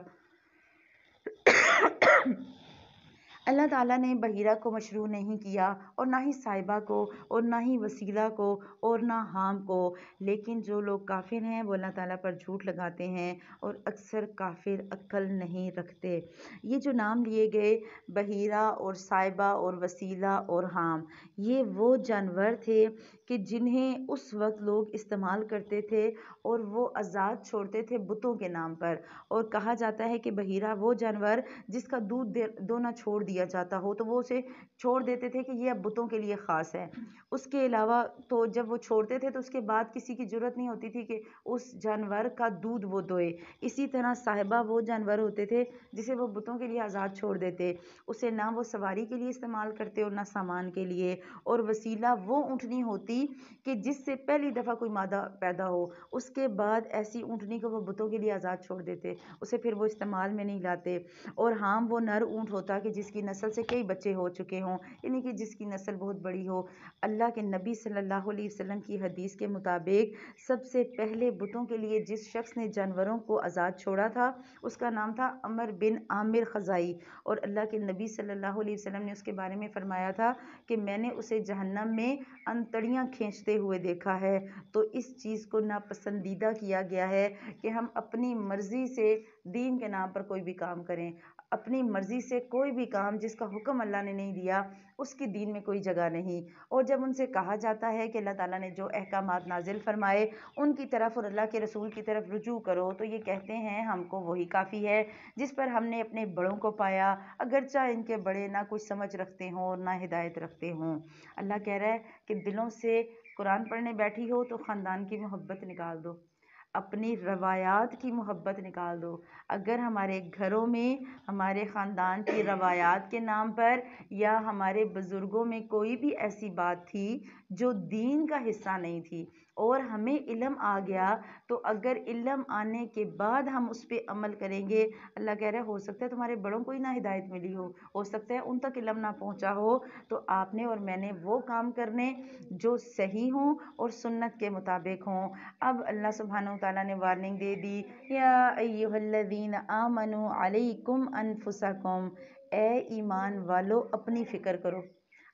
اللہ تعالیٰ نے بحیرہ کو مشروع نہیں کیا، اور نہ ہی صاحبہ کو، اور نہ ہی وسیلہ کو، اور نہ حام کو، لیکن جو لوگ کافر ہیں وہ اللہ تعالیٰ پر جھوٹ لگاتے ہیں، اور اکثر کافر عقل نہیں رکھتے۔ یہ جو نام لیے گئے بحیرہ اور صاحبہ اور وسیلہ اور حام، یہ وہ جانور تھے کہ جنہیں اس وقت لوگ استعمال کرتے تھے اور وہ آزاد چھوڑتے تھے بتوں کے نام پر، اور کہا جاتا ہے کہ بحیرہ وہ جانور جس کا دودھ دونا چھوڑ دیا جاتا ہو تو وہ اسے چھوڑ دیتے تھے کہ یہ اب بتوں کے لیے خاص ہے۔ اس کے علاوہ تو جب وہ چھوڑتے تھے تو اس کے بعد کسی کی جرت نہیں ہوتی تھی کہ اس جانور کا دودھ وہ دوئے۔ اسی طرح صاحبہ وہ جانور ہوتے تھے جسے وہ بتوں کے لیے آزاد چھوڑ دیتے، اسے نہ وہ سواری کے لیے استعمال کرتے اور نہ سامان کے لیے۔ اور وسیلہ وہ اونٹنی ہوتی کہ جس سے پہلی دفعہ کوئی مادہ پیدا ہو، اس کے بعد ایسی اونٹنی کو وہ بتوں کے لیے آزاد چھوڑ دیتے، اسے پھر وہ استعمال میں نہیں لاتے۔ اور حام وہ نر اونٹ ہوتا کہ جس کی نسل سے کئی بچے ہو چکے ہوں، یعنی کہ جس کی نسل بہت بڑی ہو۔ اللہ کے نبی صلی اللہ علیہ وسلم کی حدیث کے مطابق سب سے پہلے بتوں کے لیے جس شخص نے جانوروں کو آزاد چھوڑا تھا اس کا نام تھا عمر بن عامر خزائی، اور اللہ کے نبی صلی اللہ علیہ وسلم نے اس کے بارے میں فرمایا تھا کہ میں نے اسے جہنم میں انتڑیاں کھینچتے ہوئے دیکھا ہے۔ تو اس چیز کو ناپسندیدہ کیا گیا ہے کہ ہم اپنی مرضی سے دین کے نام پر کوئی بھی کام کریں۔ اپنی مرضی سے کوئی بھی کام جس کا حکم اللہ نے نہیں دیا اس کی دین میں کوئی جگہ نہیں۔ اور جب ان سے کہا جاتا ہے کہ اللہ تعالیٰ نے جو احکامات نازل فرمائے ان کی طرف اور اللہ کے رسول کی طرف رجوع کرو، تو یہ کہتے ہیں ہم کو وہی کافی ہے جس پر ہم نے اپنے بڑوں کو پایا، اگرچہ ان کے بڑے نہ کچھ سمجھ رکھتے ہوں اور نہ ہدایت رکھتے ہوں۔ اللہ کہہ رہا ہے کہ دلوں سے قرآن پڑھنے بیٹھی ہو تو خاندان کی محبت نکال دو، اپنی روایات کی محبت نکال دو۔ اگر ہمارے گھروں میں ہمارے خاندان کی روایات کے نام پر یا ہمارے بزرگوں میں کوئی بھی ایسی بات تھی جو دین کا حصہ نہیں تھی اور ہمیں علم آ گیا، تو اگر علم آنے کے بعد ہم اس پہ عمل کریں گے، اللہ کہہ رہا ہے ہو سکتا ہے تمہارے بڑوں کو ہی نہ ہدایت ملی ہو سکتا ہے ان تک علم نہ پہنچا ہو، تو آپ نے اور میں نے وہ کام کرنے جو صحیح ہوں اور سنت کے مطابق ہوں۔ اب اللہ سبحانہ وتعالیٰ نے وارننگ دے دی، یا ایھا الذین آمنوا علیکم انفسکم، اے ایمان والو اپنی فکر کرو۔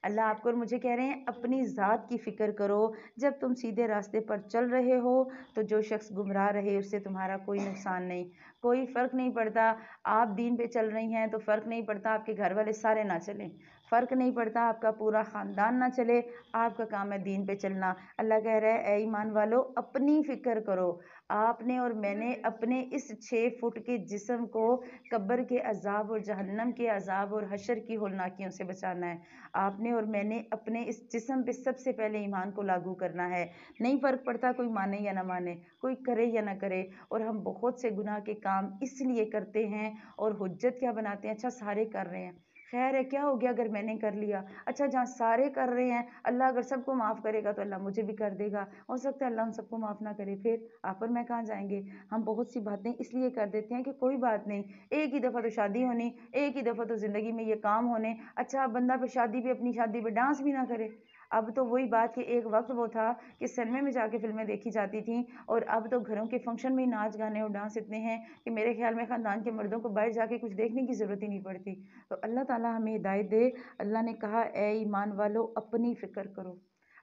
اللہ آپ کو اور مجھے کہہ رہے ہیں اپنی ذات کی فکر کرو۔ جب تم سیدھے راستے پر چل رہے ہو تو جو شخص گمراہ رہے اس سے تمہارا کوئی نقصان نہیں، کوئی فرق نہیں پڑتا۔ آپ دین پہ چل رہی ہیں تو فرق نہیں پڑتا آپ کے گھر والے سارے نہ چلیں، فرق نہیں پڑتا آپ کا پورا خاندان نہ چلے، آپ کا کام ہے دین پہ چلنا۔ اللہ کہہ رہا ہے اے ایمان والو اپنی فکر کرو۔ آپ نے اور میں نے اپنے اس 6 فٹ کے جسم کو قبر کے عذاب اور جہنم کے عذاب اور حشر کی ہولناکیوں سے بچانا ہے۔ آپ نے اور میں نے اپنے اس جسم پہ سب سے پہلے ایمان کو لاگو کرنا ہے۔ نہیں فرق پڑتا کوئی مانے یا نہ مانے، کوئی کرے یا نہ کرے، اور ہم بہت سے گناہ کے کام اس لیے کرتے ہیں اور حجت کیا بناتے ہیں، اچھا سارے کر رہے ہیں، خیر ہے کیا ہو گیا اگر میں نے کر لیا، اچھا جہاں سارے کر رہے ہیں اللہ اگر سب کو معاف کرے گا تو اللہ مجھے بھی کر دے گا، ہو سکتا ہے اللہ ان سب کو معاف نہ کرے، پھر آپ اور میں کہاں جائیں گے؟ ہم بہت سی باتیں اس لیے کر دیتے ہیں کہ کوئی بات نہیں، ایک ہی دفعہ تو شادی ہونی، ایک ہی دفعہ تو زندگی میں یہ کام ہونے، اچھا بندہ پہ شادی پہ اپنی شادی پہ ڈانس بھی نہ کرے۔ اب تو وہی بات کہ ایک وقت وہ تھا کہ سینمے میں جا کے فلمیں دیکھی جاتی تھیں، اور اب تو گھروں کے فنکشن میں ناچ گانے اور ڈانس اتنے ہیں کہ میرے خیال میں خاندان کے مردوں کو باہر جا کے کچھ دیکھنے کی ضرورت ہی نہیں پڑتی۔ تو اللہ تعالیٰ ہمیں ہدایت دے۔ اللہ نے کہا اے ایمان والو اپنی فکر کرو،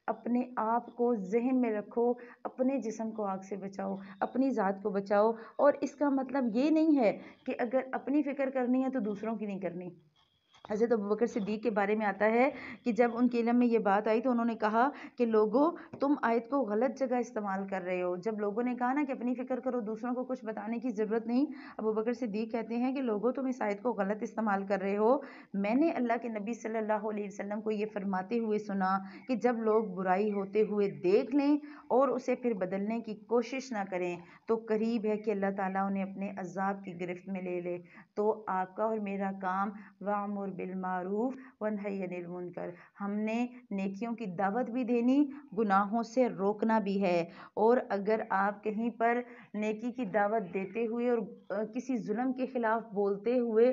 اپنے آپ کو ذہن میں رکھو، اپنے جسم کو آگ سے بچاؤ، اپنی ذات کو بچاؤ۔ اور اس کا مطلب یہ نہیں ہے کہ اگر اپنی فکر کرنی ہے تو دوسروں کی نہیں کرنی۔ حضرت ابوبکر صدیق کے بارے میں آتا ہے کہ جب ان کے علم میں یہ بات آئی تو انہوں نے کہا کہ لوگوں تم آیت کو غلط جگہ استعمال کر رہے ہو۔ جب لوگوں نے کہا نا کہ اپنی فکر کرو دوسروں کو کچھ بتانے کی ضرورت نہیں، ابوبکر صدیق کہتے ہیں کہ لوگوں تم اس آیت کو غلط استعمال کر رہے ہو۔ میں نے اللہ کے نبی صلی اللہ علیہ وسلم کو یہ فرماتے ہوئے سنا کہ جب لوگ برائی ہوتے ہوئے دیکھ لیں اور اسے پھر بدلنے کی کوشش نہ کریں تو قریب ہے کہ اللہ تعالیٰ انہیں اپنے عذاب کی گرفت میں لے لے۔ تو آپ کا اور میرا کام وَأْمُرْ بِالْمَعْرُوفِ وَانْهَ عَنِ الْمُنْکَرِ، ہم نے نیکیوں کی دعوت بھی دینی، گناہوں سے روکنا بھی ہے۔ اور اگر آپ کہیں پر نیکی کی دعوت دیتے ہوئے اور کسی ظلم کے خلاف بولتے ہوئے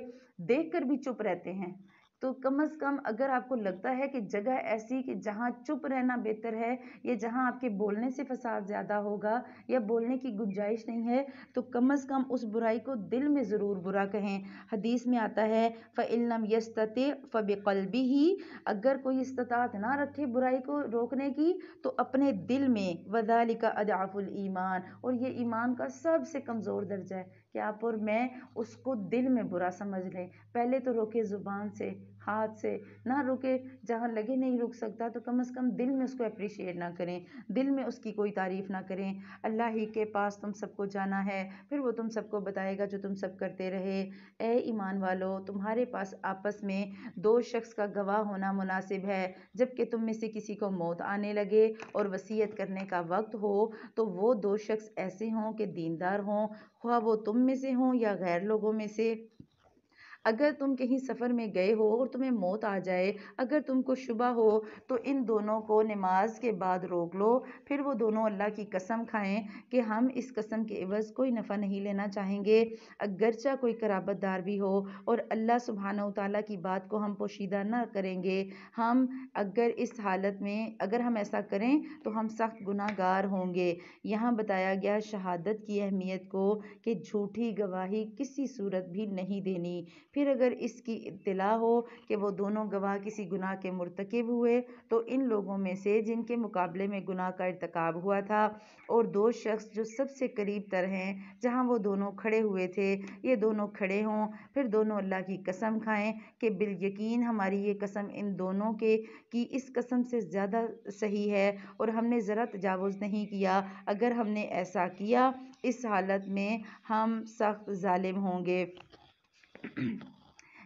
دیکھ کر بھی چپ رہتے ہیں تو کم از کم اگر آپ کو لگتا ہے کہ جگہ ایسی کہ جہاں چپ رہنا بہتر ہے یا جہاں آپ کے بولنے سے فساد زیادہ ہوگا یا بولنے کی گنجائش نہیں ہے، تو کم از کم اس برائی کو دل میں ضرور برا کہیں۔ حدیث میں آتا ہے فَإِن لَّمْ يَسْتَطِعْ فَبِقَلْبِهِ، اگر کوئی استطاعت نہ رکھے برائی کو روکنے کی تو اپنے دل میں، وَذَلِكَ أَضْعَفُ الْإِيمَانِ، اور یہ ایمان کا سب سے کمزور درجہ ہے کہ آپ اور میں اس کو دل میں برا سمجھ لیں۔ پہلے تو روکے زبان سے، ہاتھ سے، نہ روکے جہاں لگے نہیں رک سکتا تو کم از کم دل میں اس کو اپریشیٹ نہ کریں، دل میں اس کی کوئی تعریف نہ کریں۔ اللہ ہی کے پاس تم سب کو جانا ہے، پھر وہ تم سب کو بتائے گا جو تم سب کرتے رہے۔ اے ایمان والو تمہارے پاس آپس میں 2 شخص کا گواہ ہونا مناسب ہے، جبکہ تم میں سے کسی کو موت آنے لگے اور وصیت کرنے کا وقت ہو تو وہ 2 شخص ایسے ہوں کہ دیندار ہوں، خواہ وہ تم میں سے ہوں یا غیر لوگوں میں سے۔ اگر تم کہیں سفر میں گئے ہو اور تمہیں موت آ جائے، اگر تم کو شبہ ہو تو ان دونوں کو نماز کے بعد روک لو، پھر وہ دونوں اللہ کی قسم کھائیں کہ ہم اس قسم کے عوض کوئی نفع نہیں لینا چاہیں گے، اگرچہ کوئی قرابت دار بھی ہو، اور اللہ سبحانہ وتعالیٰ کی بات کو ہم پوشیدہ نہ کریں گے۔ ہم اگر اس حالت میں اگر ہم ایسا کریں تو ہم سخت گناہ گار ہوں گے۔ یہاں بتایا گیا شہادت کی اہمیت کو کہ جھوٹی گواہی کسی صورت بھی نہیں دینی۔ پھر اگر اس کی اطلاع ہو کہ وہ دونوں گواہ کسی گناہ کے مرتکب ہوئے تو ان لوگوں میں سے جن کے مقابلے میں گناہ کا ارتکاب ہوا تھا اور دو شخص جو سب سے قریب تر ہیں جہاں وہ دونوں کھڑے ہوئے تھے یہ دونوں کھڑے ہوں، پھر دونوں اللہ کی قسم کھائیں کہ بالیقین ہماری یہ قسم ان دونوں کی اس قسم سے زیادہ صحیح ہے اور ہم نے ذرا تجاوز نہیں کیا، اگر ہم نے ایسا کیا اس حالت میں ہم سخت ظالم ہوں گے۔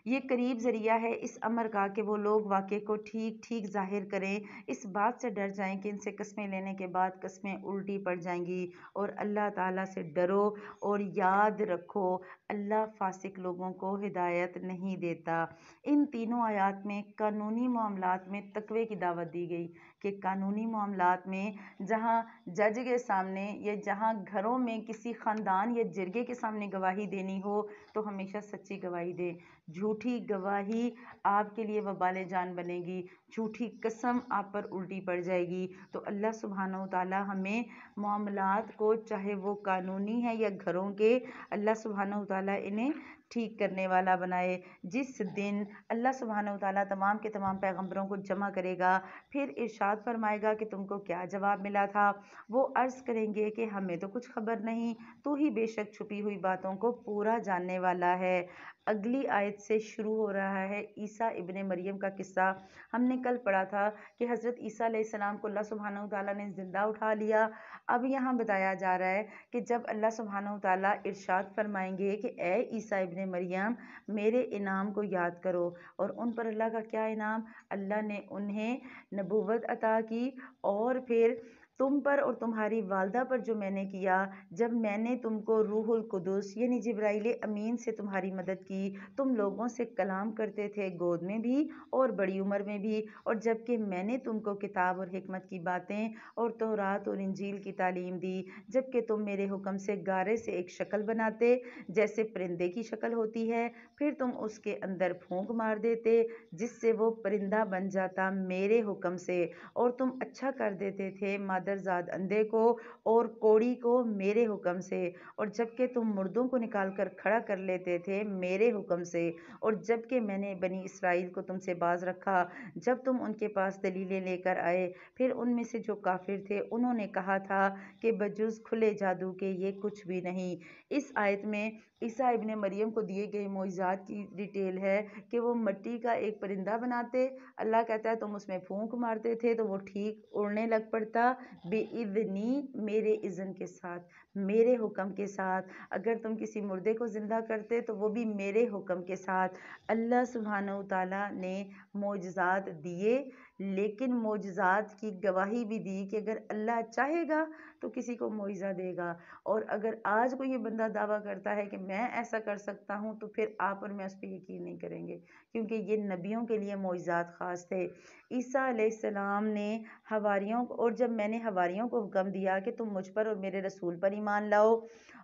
یہ قریب ذریعہ ہے اس امر کا کہ وہ لوگ واقعے کو ٹھیک ٹھیک ظاہر کریں، اس بات سے ڈر جائیں کہ ان سے قسمیں لینے کے بعد قسمیں الٹی پڑ جائیں گی، اور اللہ تعالیٰ سے ڈرو اور یاد رکھو اللہ فاسق لوگوں کو ہدایت نہیں دیتا۔ ان تینوں آیات میں قانونی معاملات میں تقوی کی دعوت دی گئی کہ قانونی معاملات میں جہاں جج کے سامنے یا جہاں گھروں میں کسی خاندان یا جرگے کے سامنے گواہی دینی ہو تو ہمیشہ سچی گواہی دیں، جھوٹی گواہی آپ کے لیے وبال جان بنے گی، جھوٹی قسم آپ پر الٹی پڑ جائے گی۔ تو اللہ سبحانہ و تعالی ہمیں معاملات کو چاہے وہ قانونی ہے یا گھروں کے، اللہ سبحانہ و تعالی انہیں ٹھیک کرنے والا بنائے۔ جس دن اللہ سبحانہ و تعالیٰ تمام کے تمام پیغمبروں کو جمع کرے گا، پھر ارشاد فرمائے گا کہ تم کو کیا جواب ملا تھا، وہ عرض کریں گے کہ ہمیں تو کچھ خبر نہیں، تو ہی بے شک چھپی ہوئی باتوں کو پورا جاننے والا ہے۔ اگلی آیت سے شروع ہو رہا ہے عیسیٰ ابن مریم کا قصہ۔ ہم نے کل پڑھا تھا کہ حضرت عیسیٰ علیہ السلام کو اللہ سبحانہ و تعالیٰ نے زندہ اٹھا لیا۔ اب یہاں بتایا جا رہا ہے کہ جب اللہ سبحانہ و تعالیٰ ارشاد فرمائیں گے کہ اے عیسیٰ ابن مریم میرے انعام کو یاد کرو، اور ان پر اللہ کا کیا انعام، اللہ نے انہیں نبوت عطا کی، اور پھر تم پر اور تمہاری والدہ پر جو میں نے کیا، جب میں نے تم کو روح القدس یعنی جبرائیل امین سے تمہاری مدد کی، تم لوگوں سے کلام کرتے تھے گود میں بھی اور بڑی عمر میں بھی، اور جب کہ میں نے تم کو کتاب اور حکمت کی باتیں اور تورات اور انجیل کی تعلیم دی، جب کہ تم میرے حکم سے گارے سے ایک شکل بناتے جیسے پرندے کی شکل ہوتی ہے، پھر تم اس کے اندر پھونک مار دیتے جس سے وہ پرندہ بن جاتا میرے حکم سے، اور تم اچھا کر دیتے تھے مادرزاد اندھے کو اور کوڑی کو میرے حکم سے، اور جب کہ تم مردوں کو نکال کر کھڑا کر لیتے تھے میرے حکم سے، اور جب کہ میں نے بنی اسرائیل کو تم سے باز رکھا جب تم ان کے پاس دلیلیں لے کر آئے، پھر ان میں سے جو کافر تھے انہوں نے کہا تھا کہ بجز کھلے جادو کے یہ کچھ بھی نہیں۔ اس آیت میں عیسیٰ ابن مریم کو دیے گئے معجزات کی ڈیٹیل ہے کہ وہ مٹی کا ایک پرندہ بناتے، اللہ کہتا ہے تم اس میں پھونک مارتے تھے تو وہ ٹھیک اڑنے لگ پڑتا، بِإِذْنِی میرے اذن کے ساتھ، میرے حکم کے ساتھ، اگر تم کسی مردے کو زندہ کرتے تو وہ بھی میرے حکم کے ساتھ۔ اللہ سبحانہ و تعالیٰ نے معجزات دیے، لیکن معجزات کی گواہی بھی دی کہ اگر اللہ چاہے گا تو کسی کو معجزہ دے گا، اور اگر آج کوئی یہ بندہ دعویٰ کرتا ہے کہ میں ایسا کر سکتا ہوں تو پھر آپ اور میں اس پہ یقین نہیں کریں گے، کیونکہ یہ نبیوں کے لیے معجزات خاص تھے۔ عیسیٰ علیہ السلام نے حواریوں کو، اور جب میں نے حواریوں کو حکم دیا کہ تم مجھ پر اور میرے رسول پر ایمان لاؤ،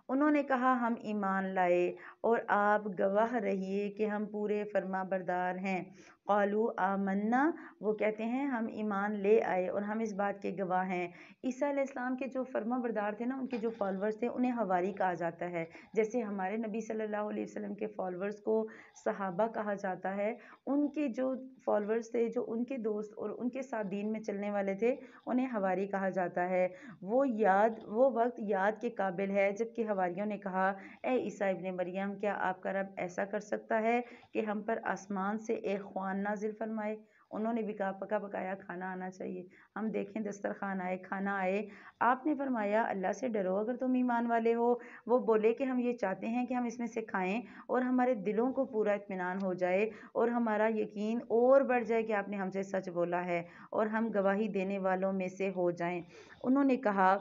انہوں نے کہا ہم ایمان لائے، اور آپ گواہ رہیے کہ ہم پورے فرما بردار ہیں۔ قالوا آمنا، وہ کہتے ہیں ہم ایمان لے آئے اور ہم اس بات کے گواہ ہیں۔ عیسیٰ علیہ السلام کے جو فرما بردار تھے نا، ان کے جو فالورز تھے انہیں حواری کہا جاتا ہے، جیسے ہمارے نبی صلی اللہ علیہ وسلم کے فالورز کو صحابہ کہا جاتا ہے، ان کے جو فالورز تھے، جو ان کے دوست اور ان کے ساتھ دین میں چلنے والے تھے، انہیں حواری کہا جاتا ہے۔ وہ وقت یاد کے قابل ہے جب کہ حواریوں نے کہا اے عیسیٰ ابن مریم کیا آپ کا رب ایسا کر سکتا ہے کہ ہم پر آسمان سے ایک خوان نازل فرمائے؟ انہوں نے بھی کہا پکا پکایا کھانا آنا چاہیے، ہم دیکھیں دسترخوان آئے، کھانا آئے۔ آپ نے فرمایا اللہ سے ڈرو اگر تم ایمان والے ہو۔ وہ بولے کہ ہم یہ چاہتے ہیں کہ ہم اس میں سے کھائیں اور ہمارے دلوں کو پورا اطمینان ہو جائے اور ہمارا یقین اور بڑھ جائے کہ آپ نے ہم سے سچ بولا ہے اور ہم گواہی دینے والوں میں سے ہو جائیں۔ انہوں نے کہا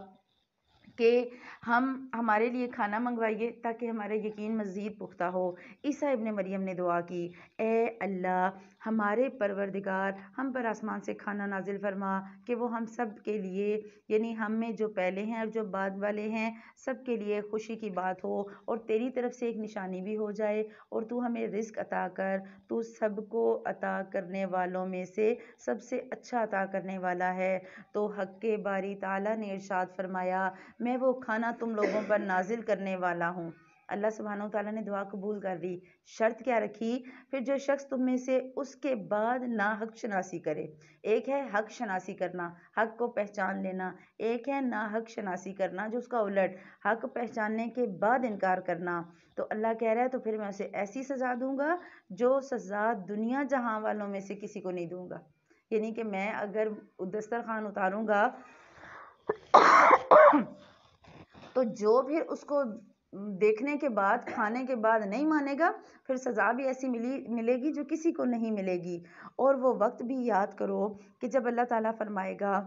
کہ ہمارے لیے کھانا منگوائیے تاکہ ہمارا یقین مزید پختہ ہو۔ عیسیٰ ابن مریم نے دعا کی اے اللہ ہمارے پروردگار ہم پر آسمان سے کھانا نازل فرما کہ وہ ہم سب کے لیے، یعنی ہم میں جو پہلے ہیں اور جو بعد والے ہیں سب کے لیے خوشی کی بات ہو، اور تیری طرف سے ایک نشانی بھی ہو جائے، اور تو ہمیں رزق عطا کر، تو سب کو عطا کرنے والوں میں سے سب سے اچھا عطا کرنے والا ہے۔ تو حق باری تعالیٰ نے ارشاد فرمایا میں وہ کھانا تم لوگوں پر نازل کرنے والا ہوں اللہ سبحانہ و تعالیٰ نے دعا قبول کر لی۔ شرط کیا رکھی؟ پھر جو شخص تم میں سے اس کے بعد ناحق شناسی کرے، ایک ہے حق شناسی کرنا، حق کو پہچان لینا، ایک ہے ناحق شناسی کرنا جو اس کا الٹ، حق پہچاننے کے بعد انکار کرنا۔ تو اللہ کہہ رہا ہے تو پھر میں اسے ایسی سزا دوں گا جو سزا دنیا جہاں والوں میں سے کسی کو نہیں دوں گا۔ یعنی کہ میں اگر دسترخوان اتاروں گا تو جو پھر اس کو دیکھنے کے بعد کھانے کے بعد نہیں مانے گا، پھر سزا بھی ایسی ملے گی جو کسی کو نہیں ملے گی۔ اور وہ وقت بھی یاد کرو کہ جب اللہ تعالیٰ فرمائے گا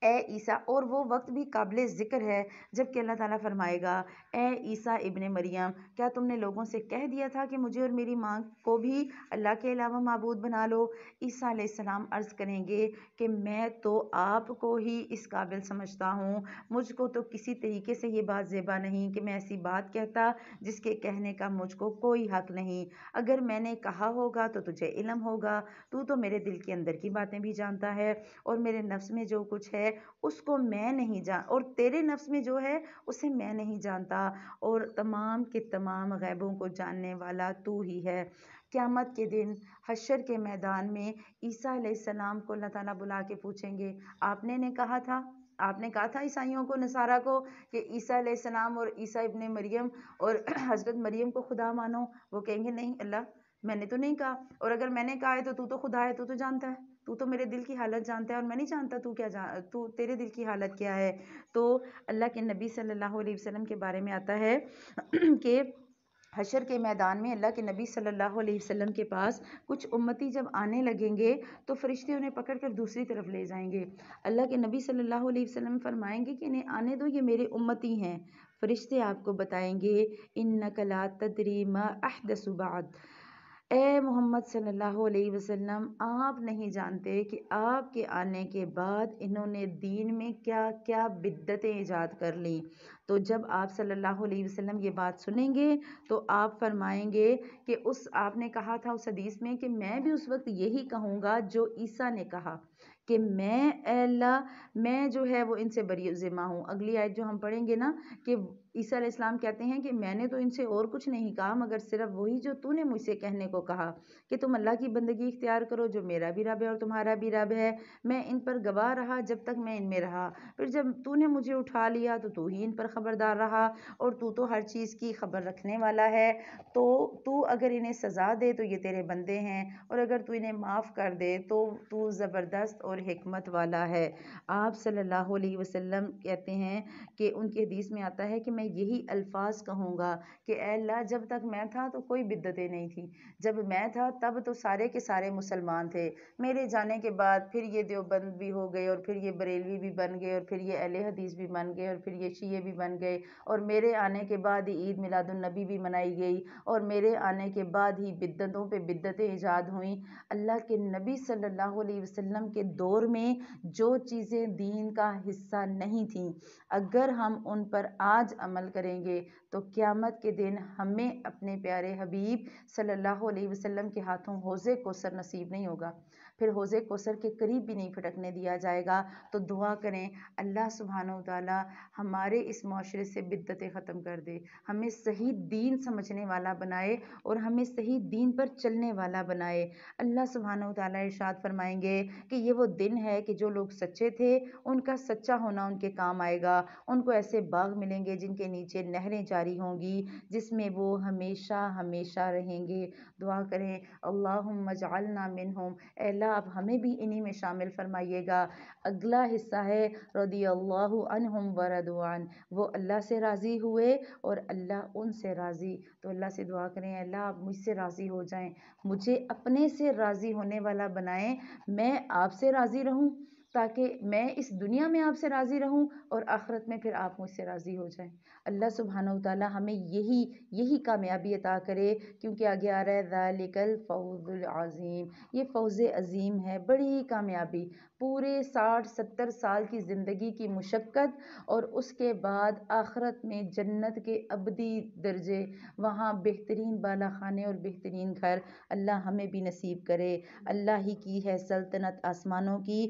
اے عیسیٰ، اور وہ وقت بھی قابل ذکر ہے جب کہ اللہ تعالیٰ فرمائے گا اے عیسیٰ ابن مریم، کیا تم نے لوگوں سے کہہ دیا تھا کہ مجھے اور میری ماں کو بھی اللہ کے علاوہ معبود بنا لو؟ عیسیٰ علیہ السلام عرض کریں گے کہ میں تو آپ کو ہی اس قابل سمجھتا ہوں، مجھ کو تو کسی طریقے سے یہ بات زیبا نہیں کہ میں ایسی بات کہتا جس کے کہنے کا مجھ کو کوئی حق نہیں۔ اگر میں نے کہا ہوگا تو تجھے علم ہوگا، تو میرے دل کے اندر کی باتیں بھی جانتا ہے، اور میرے نفس میں جو کچھ ہے اس کو میں نہیں اور تیرے نفس میں جو ہے اسے میں نہیں جانتا، اور تمام کے تمام غیبوں کو جاننے والا تو ہی ہے۔ قیامت کے دن حشر کے میدان میں عیسیٰ علیہ السلام کو اللہ تعالیٰ بلا کے پوچھیں گے آپ نے کہا تھا عیسائیوں کو، نصارہ کو کہ عیسیٰ علیہ السلام اور عیسیٰ ابن مریم اور حضرت مریم کو خدا مانو؟ وہ کہیں گے نہیں اللہ، میں نے تو نہیں کہا، اور اگر میں نے کہا ہے تو خدا ہے، تو جانتا ہے، تو میرے دل کی حالت جانتا ہے اور میں نہیں جانتا تو تیرے دل کی حالت کیا ہے۔ تو اللہ کے نبی صلی اللہ علیہ وسلم کے بارے میں آتا ہے کہ حشر کے میدان میں اللہ کے نبی صلی اللہ علیہ وسلم کے پاس کچھ امتی جب آنے لگیں گے تو فرشتے انہیں پکڑ کر دوسری طرف لے جائیں گے۔ اللہ کے نبی صلی اللہ علیہ وسلم فرمائیں گے کہ انہیں آنے دو، یہ میرے امتی ہیں۔ فرشتے آپ کو بتائیں گے انک لا تدری ما احدث بعد، اے محمد صلی اللہ علیہ وسلم آپ نہیں جانتے کہ آپ کے آنے کے بعد انہوں نے دین میں کیا کیا بدعتیں ایجاد کر لیں۔ تو جب آپ صلی اللہ علیہ وسلم یہ بات سنیں گے تو آپ فرمائیں گے کہ آپ نے کہا تھا اس حدیث میں کہ میں بھی اس وقت یہی کہوں گا جو عیسیٰ نے کہا کہ میں اے اللہ میں جو ہے وہ ان سے بری ذمہ ہوں۔ اگلی آیت جو ہم پڑھیں گے نا کہ عیسیٰ علیہ السلام کہتے ہیں کہ میں نے تو ان سے اور کچھ نہیں کہا مگر صرف وہی جو تو نے مجھ سے کہنے کو کہا کہ تم اللہ کی بندگی اختیار کرو جو میرا بھی رب ہے اور تمہارا بھی رب ہے۔ میں ان پر گواہ رہا جب تک میں ان میں رہا، پھر جب تو نے مجھے اٹھا لیا تو ہی ان پر خبردار رہا، اور تو ہر چیز کی خبر رکھنے والا ہے۔ تو اگر انہیں سزا دے تو یہ تیرے بندے ہیں، اور اگر تو انہیں معاف کر دے تو زبردست اور حکمت والا ہے۔ آپ صلی اللہ علیہ وسلم کہتے ہیں کہ ان کی حدیث میں آتا ہے کہ میں یہی الفاظ کہوں گا کہ اے اللہ جب تک میں تھا تو کوئی بدعتیں نہیں تھی، جب میں تھا تب تو سارے کے سارے مسلمان تھے، میرے جانے کے بعد پھر یہ دیوبند بھی ہو گئے، اور پھر یہ بریلوی بھی بن گئے، اور پھر یہ اہل حدیث بھی بن گئے، اور پھر یہ شیعہ بھی بن گئے، اور میرے آنے کے بعد ہی عید میلاد النبی بھی منائی گئی، اور میرے آنے کے بعد ہی بدعتوں پہ بدعتیں ایجاد ہوئیں۔ اللہ کے نبی صلی اللہ علیہ وسلم کے دور میں جو چیزیں دین کا حصہ نہیں تھیں، اگر ہم ان پر آج عمل کریں گے تو قیامت کے دن ہمیں اپنے پیارے حبیب صلی اللہ علیہ وسلم کے ہاتھوں حوض کوثر نصیب نہیں ہوگا، پھر حوض کوثر کے قریب بھی نہیں پھٹکنے دیا جائے گا۔ تو دعا کریں اللہ سبحانہ و تعالی ہمارے اس معاشرے سے بدعتیں ختم کر دے، ہمیں صحیح دین سمجھنے والا بنائے اور ہمیں صحیح دین پر چلنے والا بنائے۔ اللہ سبحانہ و تعالی ارشاد فرمائیں گے کہ یہ وہ دن ہے کہ جو لوگ سچے تھے ان کا سچا ہونا ان کے کام آئے گا، ان کو ایسے باغ ملیں گے جن کے نیچے نہریں جاری ہوں گی جس میں وہ ہمیشہ ہمیشہ رہیں گے۔ دعا کریں اللہم اجعلنا منہم، اے اللہ آپ ہمیں بھی انہی میں شامل فرمائیے گا۔ اگلا حصہ ہے رضی اللہ عنہم ورضوا عنہ، وہ اللہ سے راضی ہوئے اور اللہ ان سے راضی۔ تو اللہ سے دعا کریں اللہ آپ مجھ سے راضی ہو جائیں، مجھے اپنے سے راضی ہونے والا بنائیں، میں آپ سے راضی رہوں تاکہ میں اس دنیا میں آپ سے راضی رہوں اور آخرت میں پھر آپ مجھ سے راضی ہو جائیں۔ اللہ سبحانہ و تعالی ہمیں یہی کامیابی عطا کرے، کیونکہ آگے آ رہا ہے ذالک الفوز العظیم، یہ فوز عظیم ہے، بڑی کامیابی، پورے 60-70 سال کی زندگی کی مشقت اور اس کے بعد آخرت میں جنت کے ابدی درجے، وہاں بہترین بالا خانے اور بہترین گھر اللہ ہمیں بھی نصیب کرے۔ اللہ ہی کی ہے سلطنت آسمانوں کی